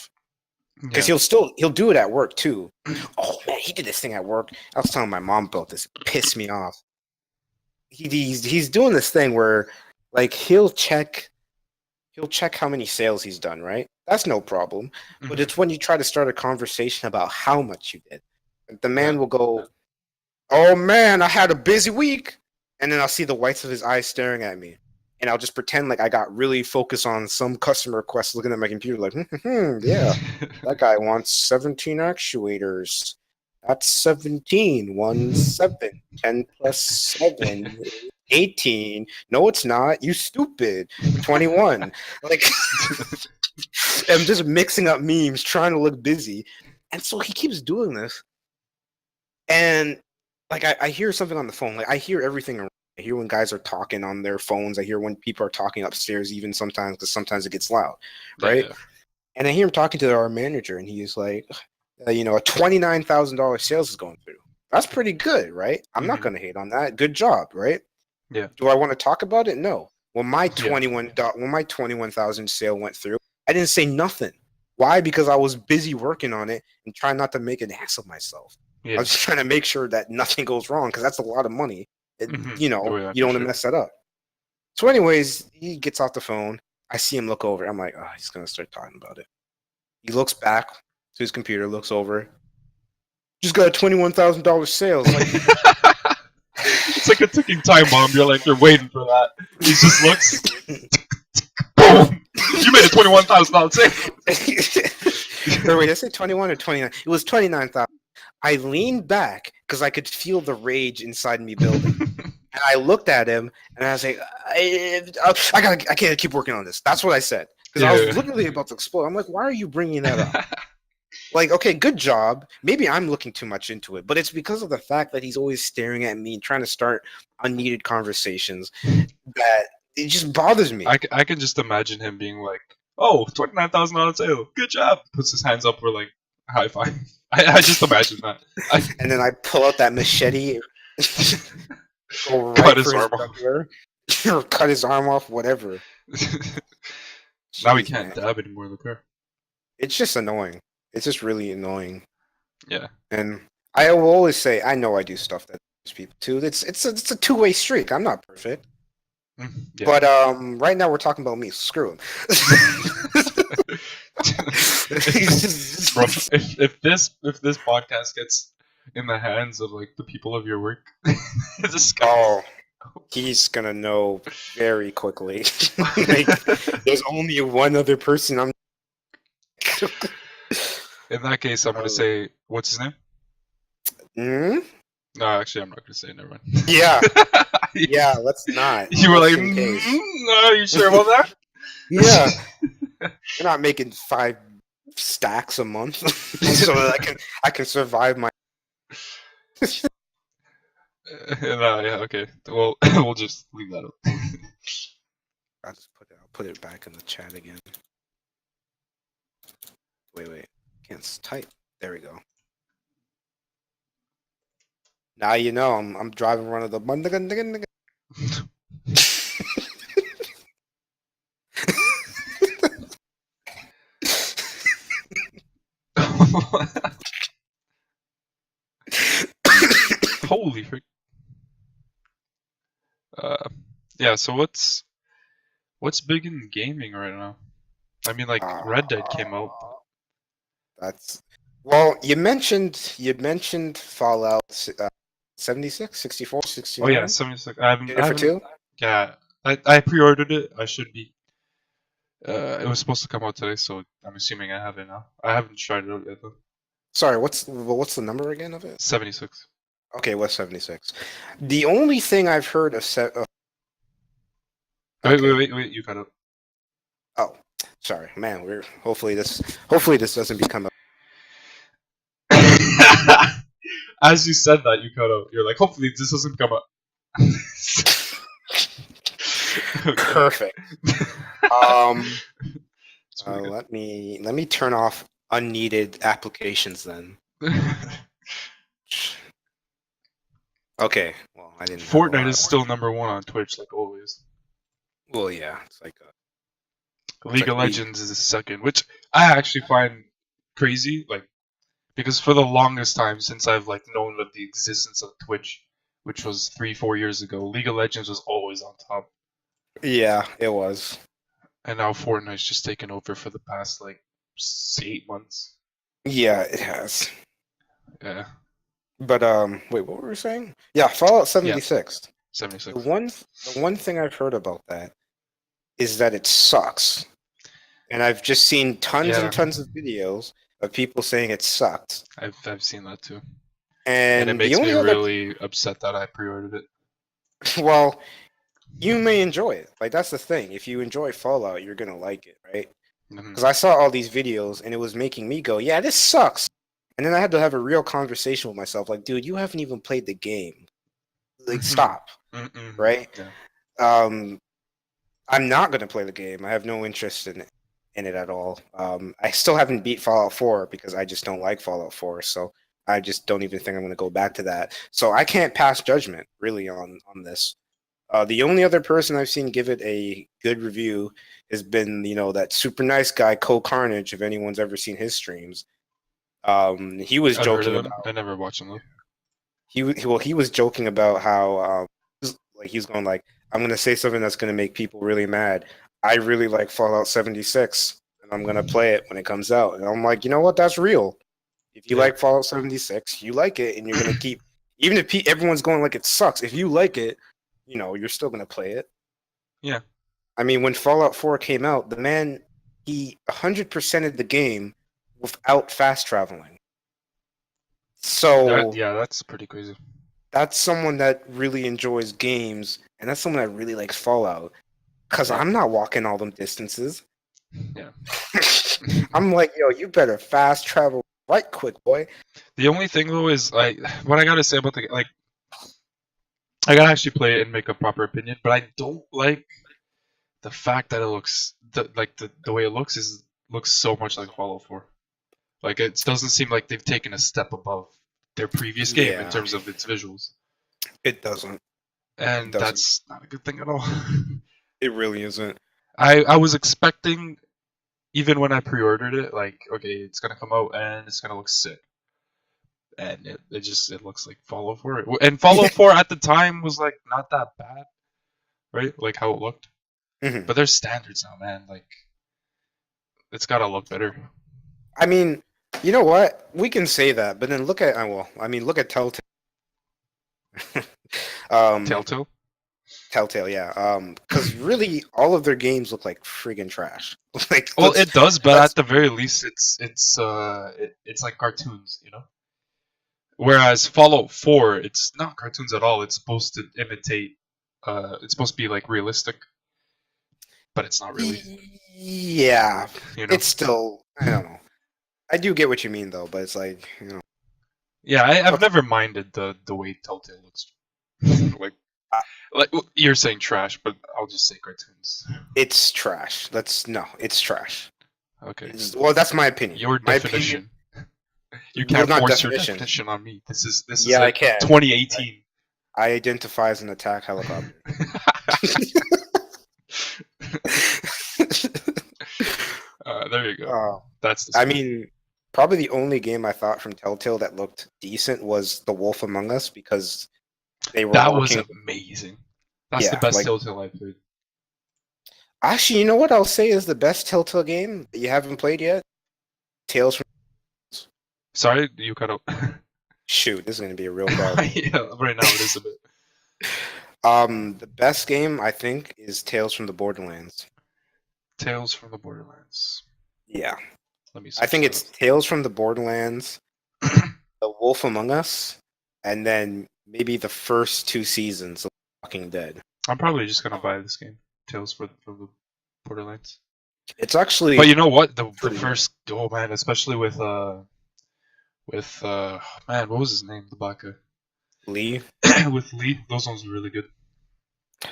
Because Yeah. he'll do it at work too. Oh man, he did this thing at work. I was telling my mom about this. It pissed me off. He's doing this thing where like he'll check how many sales he's done, right? That's no problem. But Mhm. it's when you try to start a conversation about how much you did. The Yeah. man will go, "Oh man, I had a busy week." And then I'll see the whites of his eyes staring at me. And I'll just pretend like I got really focused on some customer request looking at my computer like, yeah, that guy wants 17 actuators. That's 17. 1, 7. 10 plus 7. 18. No, it's not. You stupid. 21. Like, I'm just mixing up memes, trying to look busy. And so he keeps doing this. And like I hear something on the phone. Like I hear everything around. I hear when guys are talking on their phones. I hear when people are talking upstairs, even sometimes, because sometimes it gets loud, right? Yeah. And I hear him talking to our manager, and he's like, a $29,000 sales is going through. That's pretty good, right? I'm not Mhm. going to hate on that. Good job, right? Yeah. Do I want to talk about it? No. When my Yeah. 21,000 sale went through, I didn't say nothing. Why? Because I was busy working on it and trying not to make an ass of myself. I Yeah. was just trying to make sure that nothing goes wrong because that's a lot of money. Mhm. You Oh yeah, don't for want to sure. mess that up. So, anyways, he gets off the phone. I see him look over. I'm like, oh, he's gonna start talking about it. He looks back to his computer, looks over. Just got a $21,000 sale. Like, It's like a ticking time bomb. You're waiting for that. He just looks. Boom! You made a $21,000 sale. or wait, did I say 21 or 29? It was 29,000. I leaned back because I could feel the rage inside me building. And I looked at him and I was like, I can't keep working on this. That's what I said. Because I was literally about to explode. I'm like, why are you bringing that up? Like, okay, good job. Maybe I'm looking too much into it, but it's because of the fact that he's always staring at me, trying to start unneeded conversations that it just bothers me. I can just imagine him being like, "Oh, $29,000 sale. Good job." Puts his hands up for like high five. I just imagine that. And then I pull out that machete, go Cut right his for his arm off. jugular, or cut his arm off, whatever. Now he Jeez, can't man. dab anymore in the car. It's just annoying. It's just really annoying. Yeah. And I will always say, I know I do stuff that annoys people too. It's a two-way streak. I'm not perfect. Yeah. But right now we're talking about me. So screw him. Bro, if this podcast gets in the hands of like the people of your work, this guy. Oh, he's gonna know very quickly. Like, there's only one other person I'm. In that case, I'm gonna say, what's his name? Hmm? No, actually, I'm not gonna say it. Never mind. Yeah, yeah. Let's not. You were like, Just in case. no, are you sure about that? Yeah, you're not making 5 stacks a month so that I can survive my. No, yeah, okay. Well, we'll just leave that up. I'll put it back in the chat again. Wait. Can't type. There we go. Now you know I'm driving one of the. Holy frick. Yeah, so what's big in gaming right now? I mean, like, Red Dead came out. That's well. You mentioned Fallout 76, 64, Oh yeah, 69. 76. Get it for 2? Yeah, I pre-ordered it. I should be. It was supposed to come out today, so I'm assuming I have it now. I haven't tried it out yet though. Sorry, what's the number again of it? 76. Okay, what's 76? The only thing I've heard of Wait, you got it. oh, sorry, man. We're hopefully this doesn't become a. As you said that, you cut out. You're like, hopefully this doesn't come up. Perfect. Let me turn off unneeded applications then. Okay. Well, I didn't. Fortnite is still #1 on Twitch, like always. Well, yeah, it's like League of Legends is second, which I actually find crazy, like, because for the longest time since I've like known of the existence of Twitch, which was 3-4 years ago, League of Legends was always on top. Yeah, it was. And now Fortnite's just taken over for the past like 8 months. Yeah, it has. Yeah. But wait, what were we saying? Yeah, Fallout 76. Yeah, 76. The one thing I've heard about that is that it sucks. And I've just seen tons and tons of videos of people saying it sucked. I've seen that too. And it makes me really upset that I pre-ordered it. Well, you may enjoy it. Like, that's the thing. If you enjoy Fallout, you're gonna like it, right? Because I saw all these videos and it was making me go, yeah, this sucks. And then I had to have a real conversation with myself, like, dude, you haven't even played the game. Like, stop. Right? Yeah. I'm not gonna play the game. I have no interest in it at all. I still haven't beat Fallout 4 because I just don't like Fallout 4, so I just don't even think I'm gonna go back to that. So I can't pass judgment really on this. The only other person I've seen give it a good review has been, that super nice guy, Carnage, if anyone's ever seen his streams. He was joking about. I never watched him though. He was joking about how he was going like, I'm gonna say something that's gonna make people really mad. I really like Fallout 76, and I'm gonna play it when it comes out. And I'm like, you know what? That's real. If you like Fallout 76, you like it, and you're gonna keep. Even if everyone's going like it sucks, if you like it, you're still gonna play it. Yeah. I mean, when Fallout 4 came out, the man, he 100%ed the game without fast traveling. So that's pretty crazy. That's someone that really enjoys games, and that's someone that really likes Fallout. Because I'm not walking all them distances. Yeah. I'm like, yo, you better fast travel right quick, boy. The only thing though is like what I gotta say about the like. I gotta actually play it and make a proper opinion, but I don't like the fact that it looks the way it looks so much like Fallout 4. Like, it doesn't seem like they've taken a step above their previous game in terms of its visuals. It doesn't. And that's not a good thing at all. It really isn't. I was expecting, even when I pre-ordered it, like, okay, it's gonna come out and it's gonna look sick. And it looks like Fallout 4. And Fallout 4 at the time was like not that bad, right? Like how it looked. Mm-hmm. But there's standards now, man. Like, it's gotta look better. I mean, you know what? We can say that, but then look at look at Telltale. Telltale, yeah. Because really, all of their games look like friggin' trash. Well, it does, but at the very least, it's like cartoons, Whereas Fallout 4, it's not cartoons at all. It's supposed to imitate. It's supposed to be like realistic, but it's not really. Yeah, You know. it's still, I don't know. I do get what you mean though, but it's like, Yeah, I've okay. never minded the way Telltale looks. like uh, like you're saying trash, but I'll just say cartoons. It's trash. It's trash. Okay. Well, that's my opinion. Your My opinion. definition. You Well, can't not force your definition. definition on me. This is Yeah, I it. can. 2018. I identify as an attack helicopter. There you go. uh, That's the I spirit. mean, probably the only game I thought from Telltale that looked decent was The Wolf Among Us because they were That was working. amazing. That's the Yeah, best like Telltale I've played. actually, you know what I'll say is the best Telltale game that you haven't played yet? Tales from. Sorry, you cut out. Shoot, this is gonna be a real problem. Yeah, right now it is a bit. The best game I think is Tales from the Borderlands. Tales from the Borderlands. Yeah, Let me I search think that it's up. Tales from the Borderlands, The Wolf Among Us, and then maybe the first two seasons of Walking Dead. I'm probably just gonna buy this game, Tales from the Borderlands. It's But actually you know what? The pretty good. first man, especially with man, what was his name? The black Lee, guy. With Lee, those ones were really good.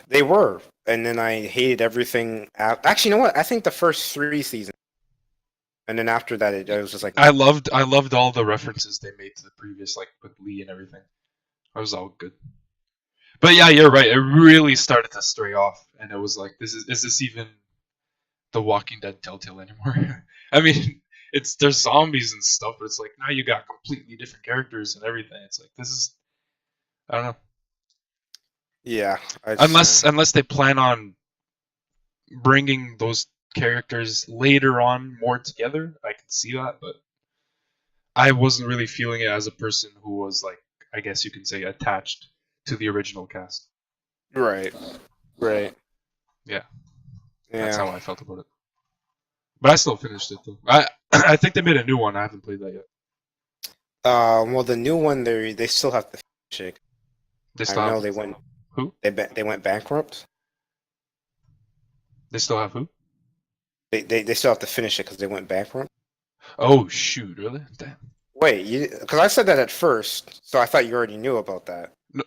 they were, and then I hated everything. Actually, you know what? I think the first three seasons, and then after that, it was just like, I loved all the references they made to the previous, like with Lee and everything. That was all good. But yeah, you're right. It really started to stray off, and it was like, is this even the Walking Dead Telltale anymore? I mean, there's zombies and stuff, but it's like now you got completely different characters and everything. It's like this is I don't know. yeah, Unless they plan on bringing those characters later on more together, I can see that, but I wasn't really feeling it as a person who was like, I guess you can say, attached to the original cast. right, right, Yeah, that's yeah. how I felt about it. But I still finished it though. I think they made a new one. I haven't played that yet. Well, the new one they still have to finish it. They I still have know they went who? they went bankrupt. They still have who? They still have to finish it because they went bankrupt. Oh shoot! Really? Damn. Wait, because I said that at first, so I thought you already knew about that. No,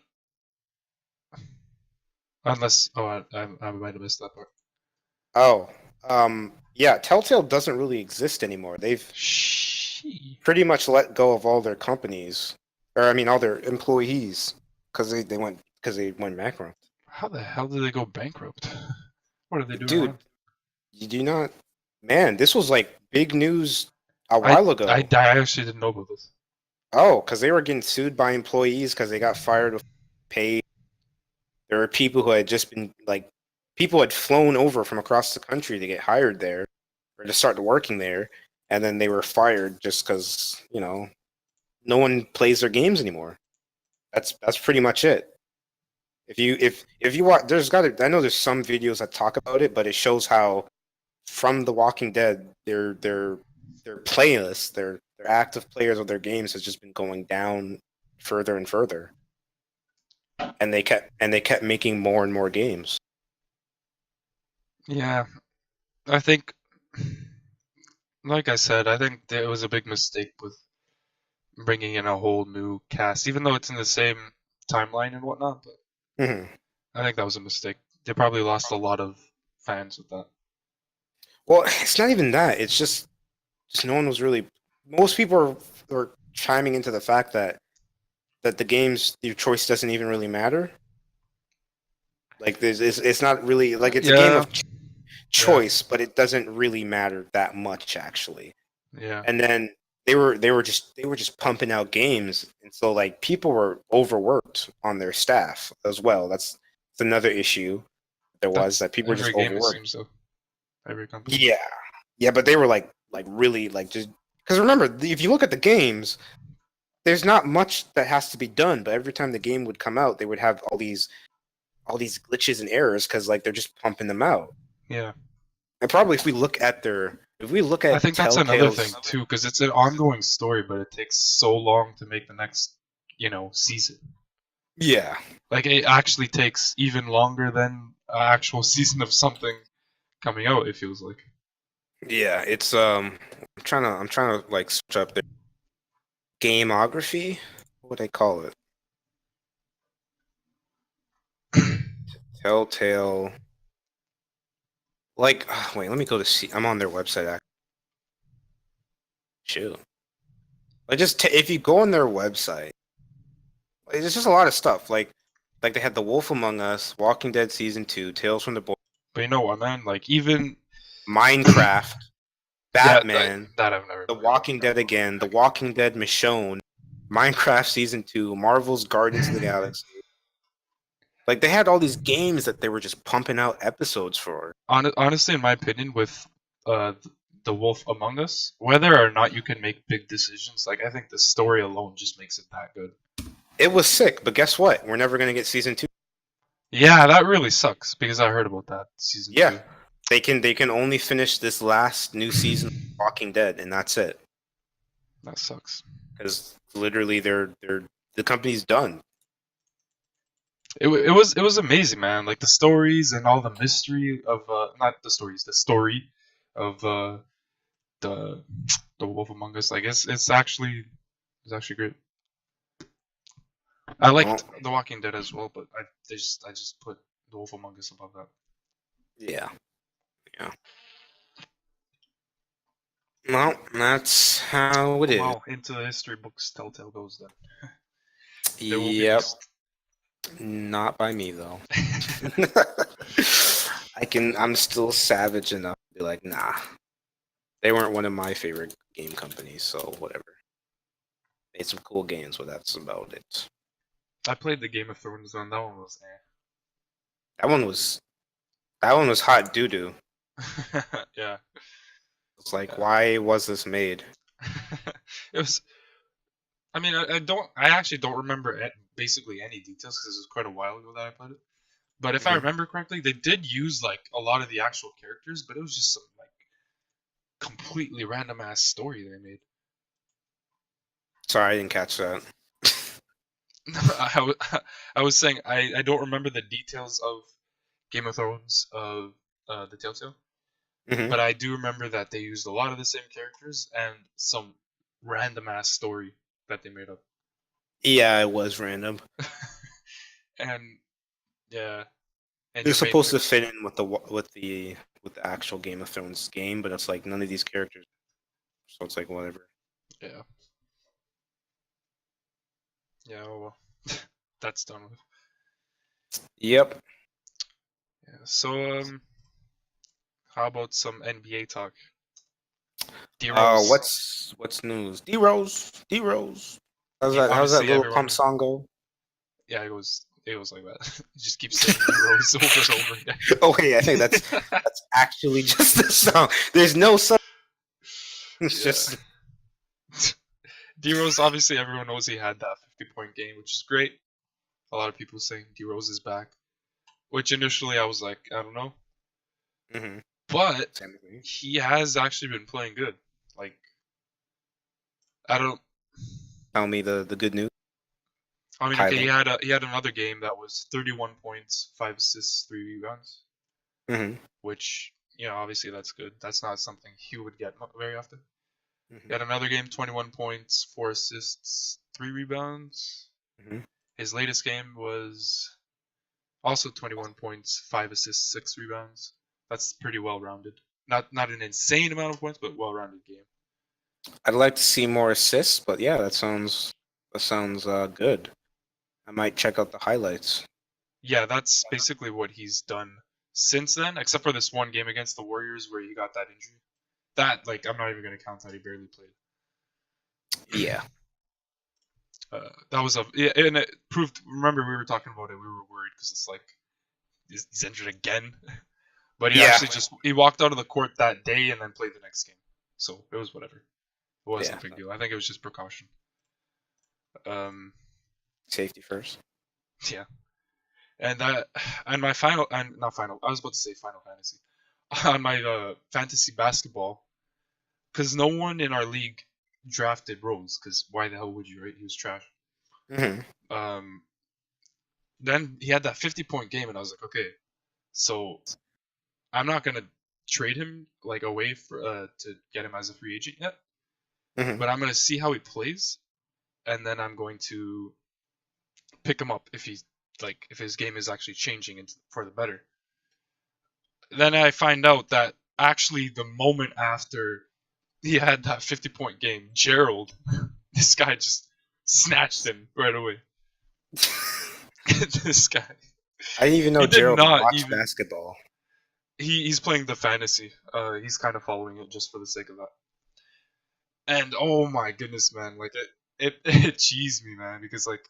unless I might have missed that part. Oh, yeah, Telltale doesn't really exist anymore. They've She. pretty much let go of all their companies, or I mean, all their employees, because they went bankrupt. How the hell did they go bankrupt? What are they doing Dude, wrong? you do not, man. This was like big news a I while I ago. I actually didn't know about this. Oh, because they were getting sued by employees because they got fired with pay. There were people who had just been like, people had flown over from across the country to get hired there or to start working there, and then they were fired just because no one plays their games anymore. That's pretty much it. If you watch, I know there's some videos that talk about it, but it shows how from The Walking Dead, their playlists, their active players of their games has just been going down further and further, and they kept making more and more games. Yeah, I think, like I said, I think it was a big mistake with bringing in a whole new cast, even though it's in the same timeline and whatnot. But hmm I think that was a mistake. They probably lost a lot of fans with that. Well, it's not even that. It's just no one was really. Most people are chiming into the fact that the games your choice doesn't even really matter. Like it's not really like it's a game Yeah, of yeah, choice, but it doesn't really matter that much actually. yeah. And then they were just pumping out games, and so like people were overworked on their staff as well. That's another issue there was That's that people were just every game, it overworked. seems though. Every company. Yeah, yeah, but they were like really like just because remember if you look at the games, there's not much that has to be done, but every time the game would come out, they would have all these glitches and errors because like they're just pumping them out. Yeah, And probably if we look I at think that's another thing Telltale's. too, because it's an ongoing story, but it takes so long to make the next season. Yeah, Like it actually takes even longer than an actual season of something coming out. It feels like. yeah. It's I'm trying to like search up their gameography. What would they call it? Telltale. Like, wait, let me go to see. I'm on their website. Actually. Shoot. Like, if you go on their website, like, there's just a lot of stuff. Like they had The Wolf Among Us, Walking Dead season 2, Tales from the Borderlands, But you know what, man? Like even Minecraft, yeah, Batman, that I've never The played. Walking Dead again, The Walking Dead Michonne, Minecraft season 2, Marvel's Guardians of the Galaxy. Like they had all these games that they were just pumping out episodes for. Honestly, in my opinion, with the Wolf Among Us, whether or not you can make big decisions, like I think the story alone just makes it that good. It was sick, but guess what? We're never gonna get season 2. Yeah, that really sucks because I heard about that season Yeah, two. they can only finish this last new season of Walking Dead, and that's it. That sucks. Because literally, the company's done. It was amazing, man. Like the stories and all the mystery of not the stories, the story of the the Wolf Among Us. Like it's actually great. I Well, liked The Walking Dead as well, but I just put The Wolf Among Us above that. yeah, yeah. Well, that's how it is. Wow, into the history books Telltale goes then. They will be Yep. missed. Not by me though. I'm still savage enough to be like, nah. They weren't one of my favorite game companies, so whatever. Made some cool games, but that's about it. I played the Game of Thrones one. That one was That one was that one was hot doo doo. yeah. It's like, Yeah. why was this made? It was. I mean, I don't. I actually don't remember basically any details because it was quite a while ago that I played it. But if I Mhm. remember correctly, they did use like a lot of the actual characters, but it was just some like completely random ass story they made. Sorry, I didn't catch that. I was saying I don't remember the details of Game of Thrones of the Telltale, Hmm. but I do remember that they used a lot of the same characters and some random ass story that they made up. Yeah, it was random. And yeah, and They're your main supposed to fit in with the actual Game of Thrones game, but it's like none of these characters. So it's like whatever. yeah, yeah, oh well. That's done with. Yep. Yeah. So how about some NBA talk? D Rose. What's news? D Rose. D Rose. How's that Obviously, little pump everyone. song go? Yeah, it was like that. You just keep saying D Rose over and over again. Oh wait, I think that's actually just the song. There's no song. It's Yeah. just D Rose, obviously, everyone knows he had that 50-point game, which is great. A lot of people saying D Rose is back, which initially I was like, I don't know. mm-hmm. But Same with me. he has actually been playing good. Like, I don't. Tell me the good news. I mean, okay, he Highlight. had another game that was 31 points, 5 assists, 3 rebounds, Mm-hmm. which obviously that's good. That's not something he would get very often. He Mm-hmm. had another game, 21 points, 4 assists, 3 rebounds. Mm-hmm. His latest game was also 21 points, 5 assists, 6 rebounds. That's pretty well rounded. Not an insane amount of points, but well rounded game. I'd like to see more assists, but yeah, that sounds good. I might check out the highlights. Yeah, that's basically what he's done since then, except for this one game against the Warriors where he got that injury. That like I'm not even gonna count that he barely played. Yeah. That was yeah, and it proved. Remember we were talking about it. We were worried because it's like he's injured again, but he Yeah. actually just he walked out of the court that day and then played the next game. So it was whatever. It wasn't Yeah. a big deal. I think it was just precaution. Um, Safety first. yeah, and that and my final and not final. I was about to say Final Fantasy on my fantasy basketball because no one in our league drafted Rose because why the hell would you? Right? He was trash. Mm-hmm. Then he had that 50-point game, and I was like, okay, so I'm not gonna trade him like away for to get him as a free agent yet, Mm-hmm. but I'm gonna see how he plays, and then I'm going to pick him up if he's like if his game is actually changing for the better. Then I find out that actually the moment after he had that 50-point game, Gerald, this guy just snatched him right away. This guy, I didn't even he know did Gerald not watched even. basketball. He's playing the fantasy. He's kind of following it just for the sake of that. And oh my goodness, man, like it cheesed me, man, because like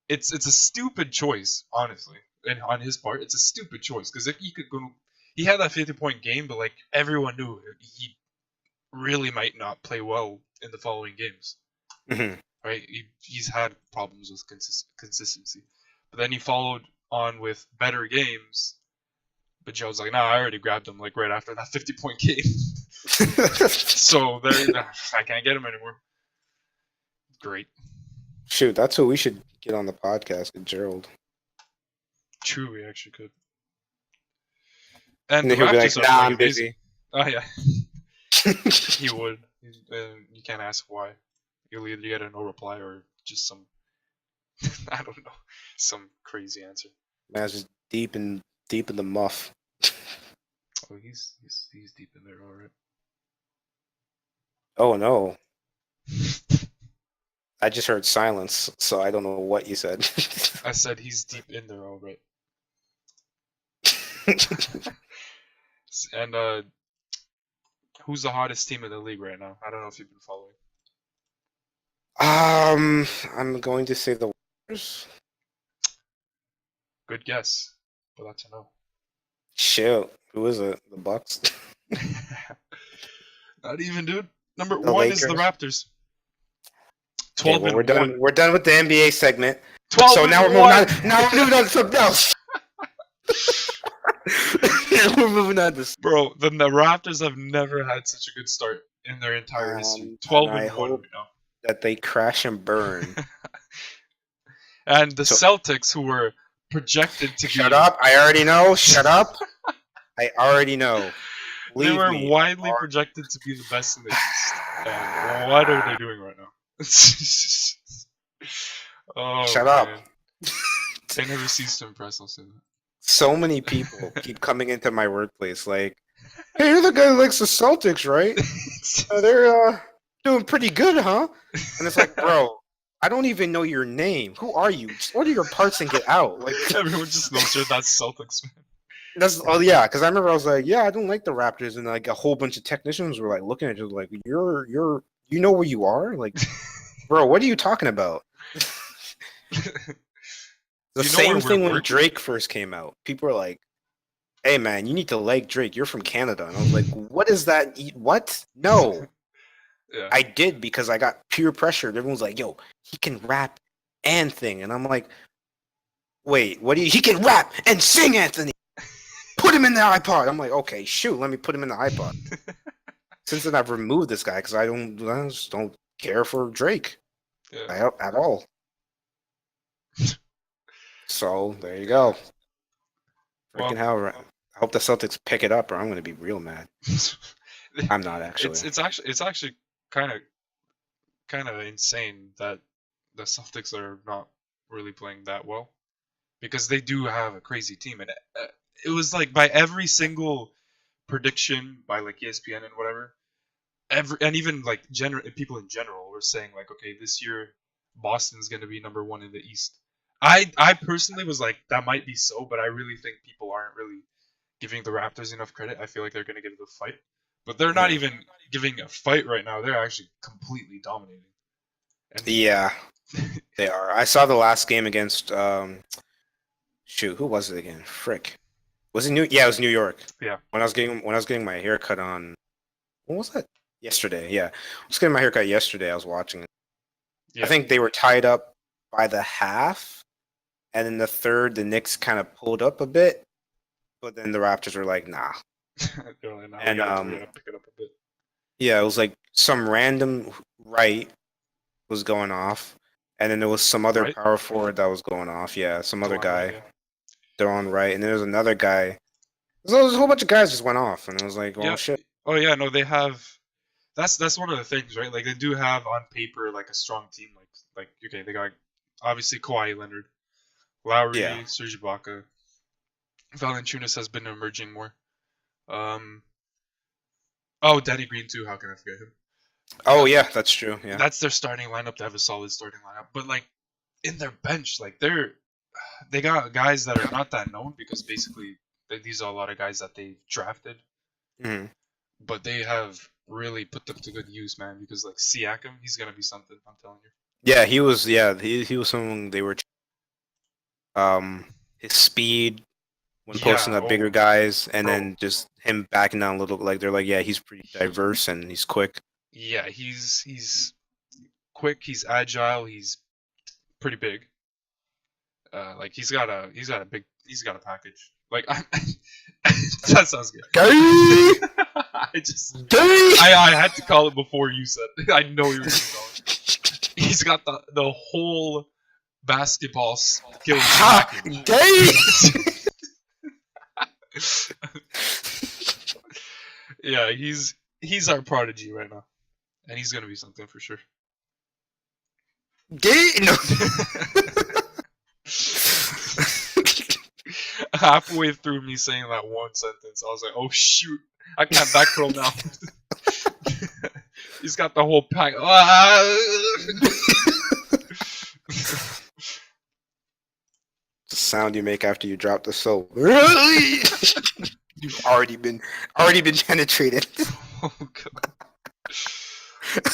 it's a stupid choice, honestly. And on his part, it's a stupid choice because if he could go, he had that 50-point game, but like everyone knew he really might not play well in the following games, Mm-hmm. right? He's had problems with consistency, but then he followed on with better games. But Joe's like, nah, I already grabbed him like right after that 50-point game, so there, I can't get him anymore. Great, Shoot, that's who we should get on the podcast with Gerald. true, we actually could. And And the then he'll be like, Raptors are "Nah, playing I'm amazing. busy." Oh yeah, he would. You can't ask why. You'll either get a no reply or just some I don't know, some crazy answer. Man's just deep in the muff. Oh, he's deep in there, all right. Oh no. I just heard silence, so I don't know what you said. I said he's deep in there, all right. And who's the hottest team in the league right now? I don't know if you've been following. I'm going to say the Warriors. Good guess, but that's a no. Shoot, who is it? The Bucks? Not even, dude. Number The one is the Lakers? Raptors. Okay, 12 well we're and one. done. We're done with the NBA segment. 12 So and now we're moving one. on. Now we're moving on to something else. We're moving on to. Bro, the Raptors have never had such a good start in their entire history. And 12 I and one hope right that they crash and burn. now. And the So Celtics, who were projected to shut be, up! I already know. Shut up! I already know. they Leave were me. widely projected to be the best in the East. And what are they doing right now? Oh Shut up. man, they never cease to impress. I'll say that. So many people keep coming into my workplace like, "Hey, you're the guy who likes the Celtics, right? They're doing pretty good, huh?" And it's like, bro, I don't even know your name. Who are you? Just order your parts and get out. Like, Everyone just knows you're that Celtics man. that's yeah. Because I remember I was like, yeah, I don't like the Raptors, and like a whole bunch of technicians were like looking at you like, you know where you are, like, bro, what are you talking about? The You know where same thing we're when working? Drake first came out. People were like, "Hey, man, you need to like Drake. You're from Canada." And I was like, "What is that? What? No." Yeah. I did because I got peer pressured. Everyone's like, "Yo, he can rap and thing," and I'm like, "Wait, what do you? He can rap and sing, Anthony. Put him in the iPod." I'm like, "Okay, shoot, let me put him in the iPod." Since then, I've removed this guy because I just don't care for Drake Yeah. at all. So there you go. Freaking Well, hell! I hope the Celtics pick it up, or I'm going to be real mad. I'm not actually. it's actually kind of insane that the Celtics are not really playing that well because they do have a crazy team, and it was like by every single prediction by like ESPN and whatever, and even like people in general were saying like, okay, this year Boston's going to be number one in the East. I personally was like, that might be so, but I really think people aren't really giving the Raptors enough credit. I feel like they're going to give it a fight, but they're not even giving a fight right now. They're actually completely dominating. And Yeah, they are. I saw the last game against shoot, who was it again? Frick. Was it New? Yeah, it was New York. yeah, When I was getting my haircut on, when was that? Yesterday. Yeah, I was getting my haircut yesterday. I was watching it. I yeah, think they were tied up by the half, and in the third, the Knicks kind of pulled up a bit, but then the Raptors were like, "Nah." they're like, nah, And we gotta pick it up a bit. yeah, it was like some random right was going off, And then there was some other right? power forward that was going off. Yeah, some other Delon Wright, guy. yeah. Delon Wright. And then there's another guy. There's a whole bunch of guys just went off. And it was like, oh, Yeah. shit. Oh yeah, no, they have. That's one of the things, right? Like they do have on paper like a strong team. Like okay, they got obviously Kawhi Leonard, Yeah. Lowry, Serge Ibaka, Valanciunas has been emerging more. Um, oh, Danny Green too. How can I forget him? Oh, yeah, that's true. Yeah. That's their starting lineup. They have a solid starting lineup, but like in their bench, like they got guys that are not that known because basically these are a lot of guys that they drafted, Hmm. but they have really put them to good use, man. Because like Siakam, he's gonna be something. I'm telling you. Yeah, he was. Yeah, he was someone they were. His speed when posting Yeah. up bigger Oh, guys, and bro. then just him backing down a little. Like they're like, yeah, he's pretty diverse and he's quick. Yeah, he's quick. He's agile. He's pretty big. Like he's got a package. Like that sounds good. Gay! I just Gay! I had to call it before you said it. I know you were gonna call it. He's got the whole basketball skills Ha! package. Gay! Yeah, he's our prodigy right now, and he's gonna be something for sure. Gay! No. Halfway through me saying that one sentence, I was like, "Oh shoot, I can't backpedal now." He's got the whole pack. The sound you make after you drop the soap. Really? You've already been penetrated. Oh god.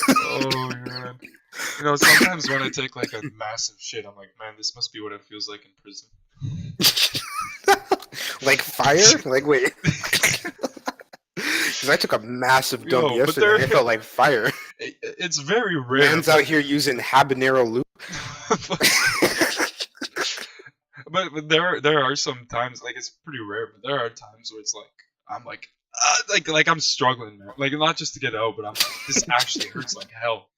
Oh man. You know, sometimes when I take like a massive shit, I'm like, man, this must be what it feels like in prison. Like fire? Like wait. Because I took a massive dump Yo, but yesterday. It felt like fire. It's very rare. Man's out here using habanero loop. But there are some times, like it's pretty rare, but there are times where it's like I'm like I'm struggling, man. Like not just to get out, but I'm like, this actually hurts like hell.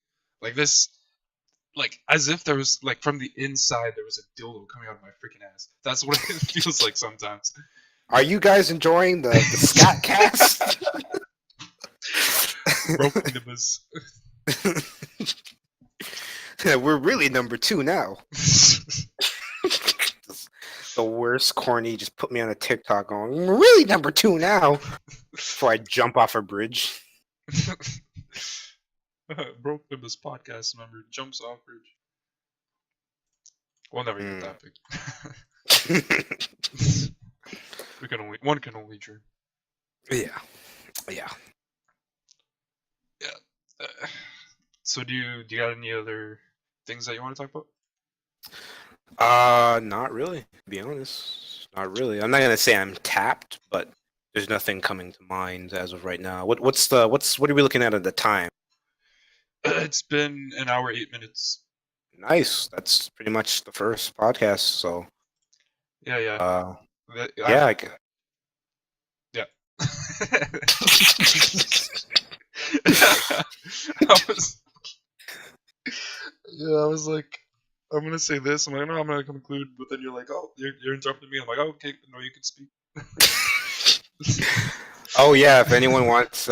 Like this, like as if there was like from the inside there was a dildo coming out of my freaking ass. That's what it feels like sometimes. Are you guys enjoying the scat cast? Broken Nibbas. We're really number 2 now. The worst corny just put me on a TikTok going, we're really number 2 now. Before I jump off a bridge. Broke Nibbas podcast member jumps off bridge. We'll never get that big. One can only dream. Yeah. Yeah. So do you got any other things that you want to talk about? Not really, to be honest. Not really. I'm not gonna say I'm tapped, but there's nothing coming to mind as of right now. What are we looking at the time? It's been an hour 8 minutes. Nice. That's pretty much the first podcast, so Yeah. yeah. Yeah. I was like, I'm gonna say this. I'm like, no, I'm gonna conclude. But then you're like, oh, you're interrupting me. I'm like, oh, okay, no, you can speak. Oh yeah, if anyone wants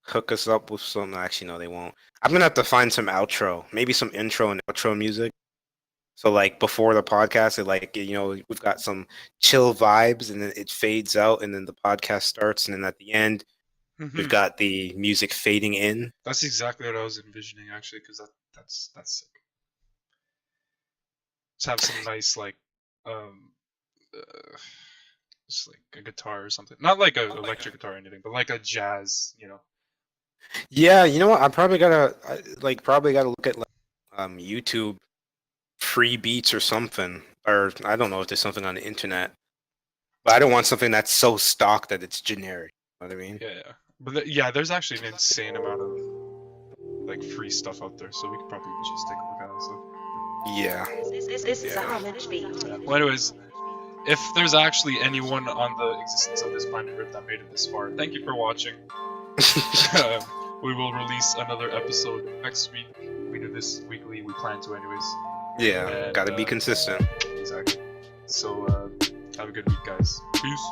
hook us up with some, actually no, they won't. I'm gonna have to find some outro, maybe some intro and outro music. So like before the podcast, we've got some chill vibes, and then it fades out, and then the podcast starts, and then at the end, we've got the music fading in. That's exactly what I was envisioning, actually, because that's sick. Just have some nice just like a guitar or something. Not like an electric guitar or anything, but like a jazz, Yeah, you know what? I probably gotta look at YouTube free beats or something, or I don't know if there's something on the internet. But I don't want something that's so stock that it's generic. You know what I mean? Yeah. But there's actually an insane amount of like free stuff out there, so we could probably just take a look at it. So. Yeah. This is a homage beat. Well, anyways, if there's actually anyone on the existence of this planet Earth that made it this far, thank you for watching. We will release another episode next week. We do this weekly. We plan to, anyways. Yeah, And, gotta be consistent. Exactly. So have a good week, guys. Peace.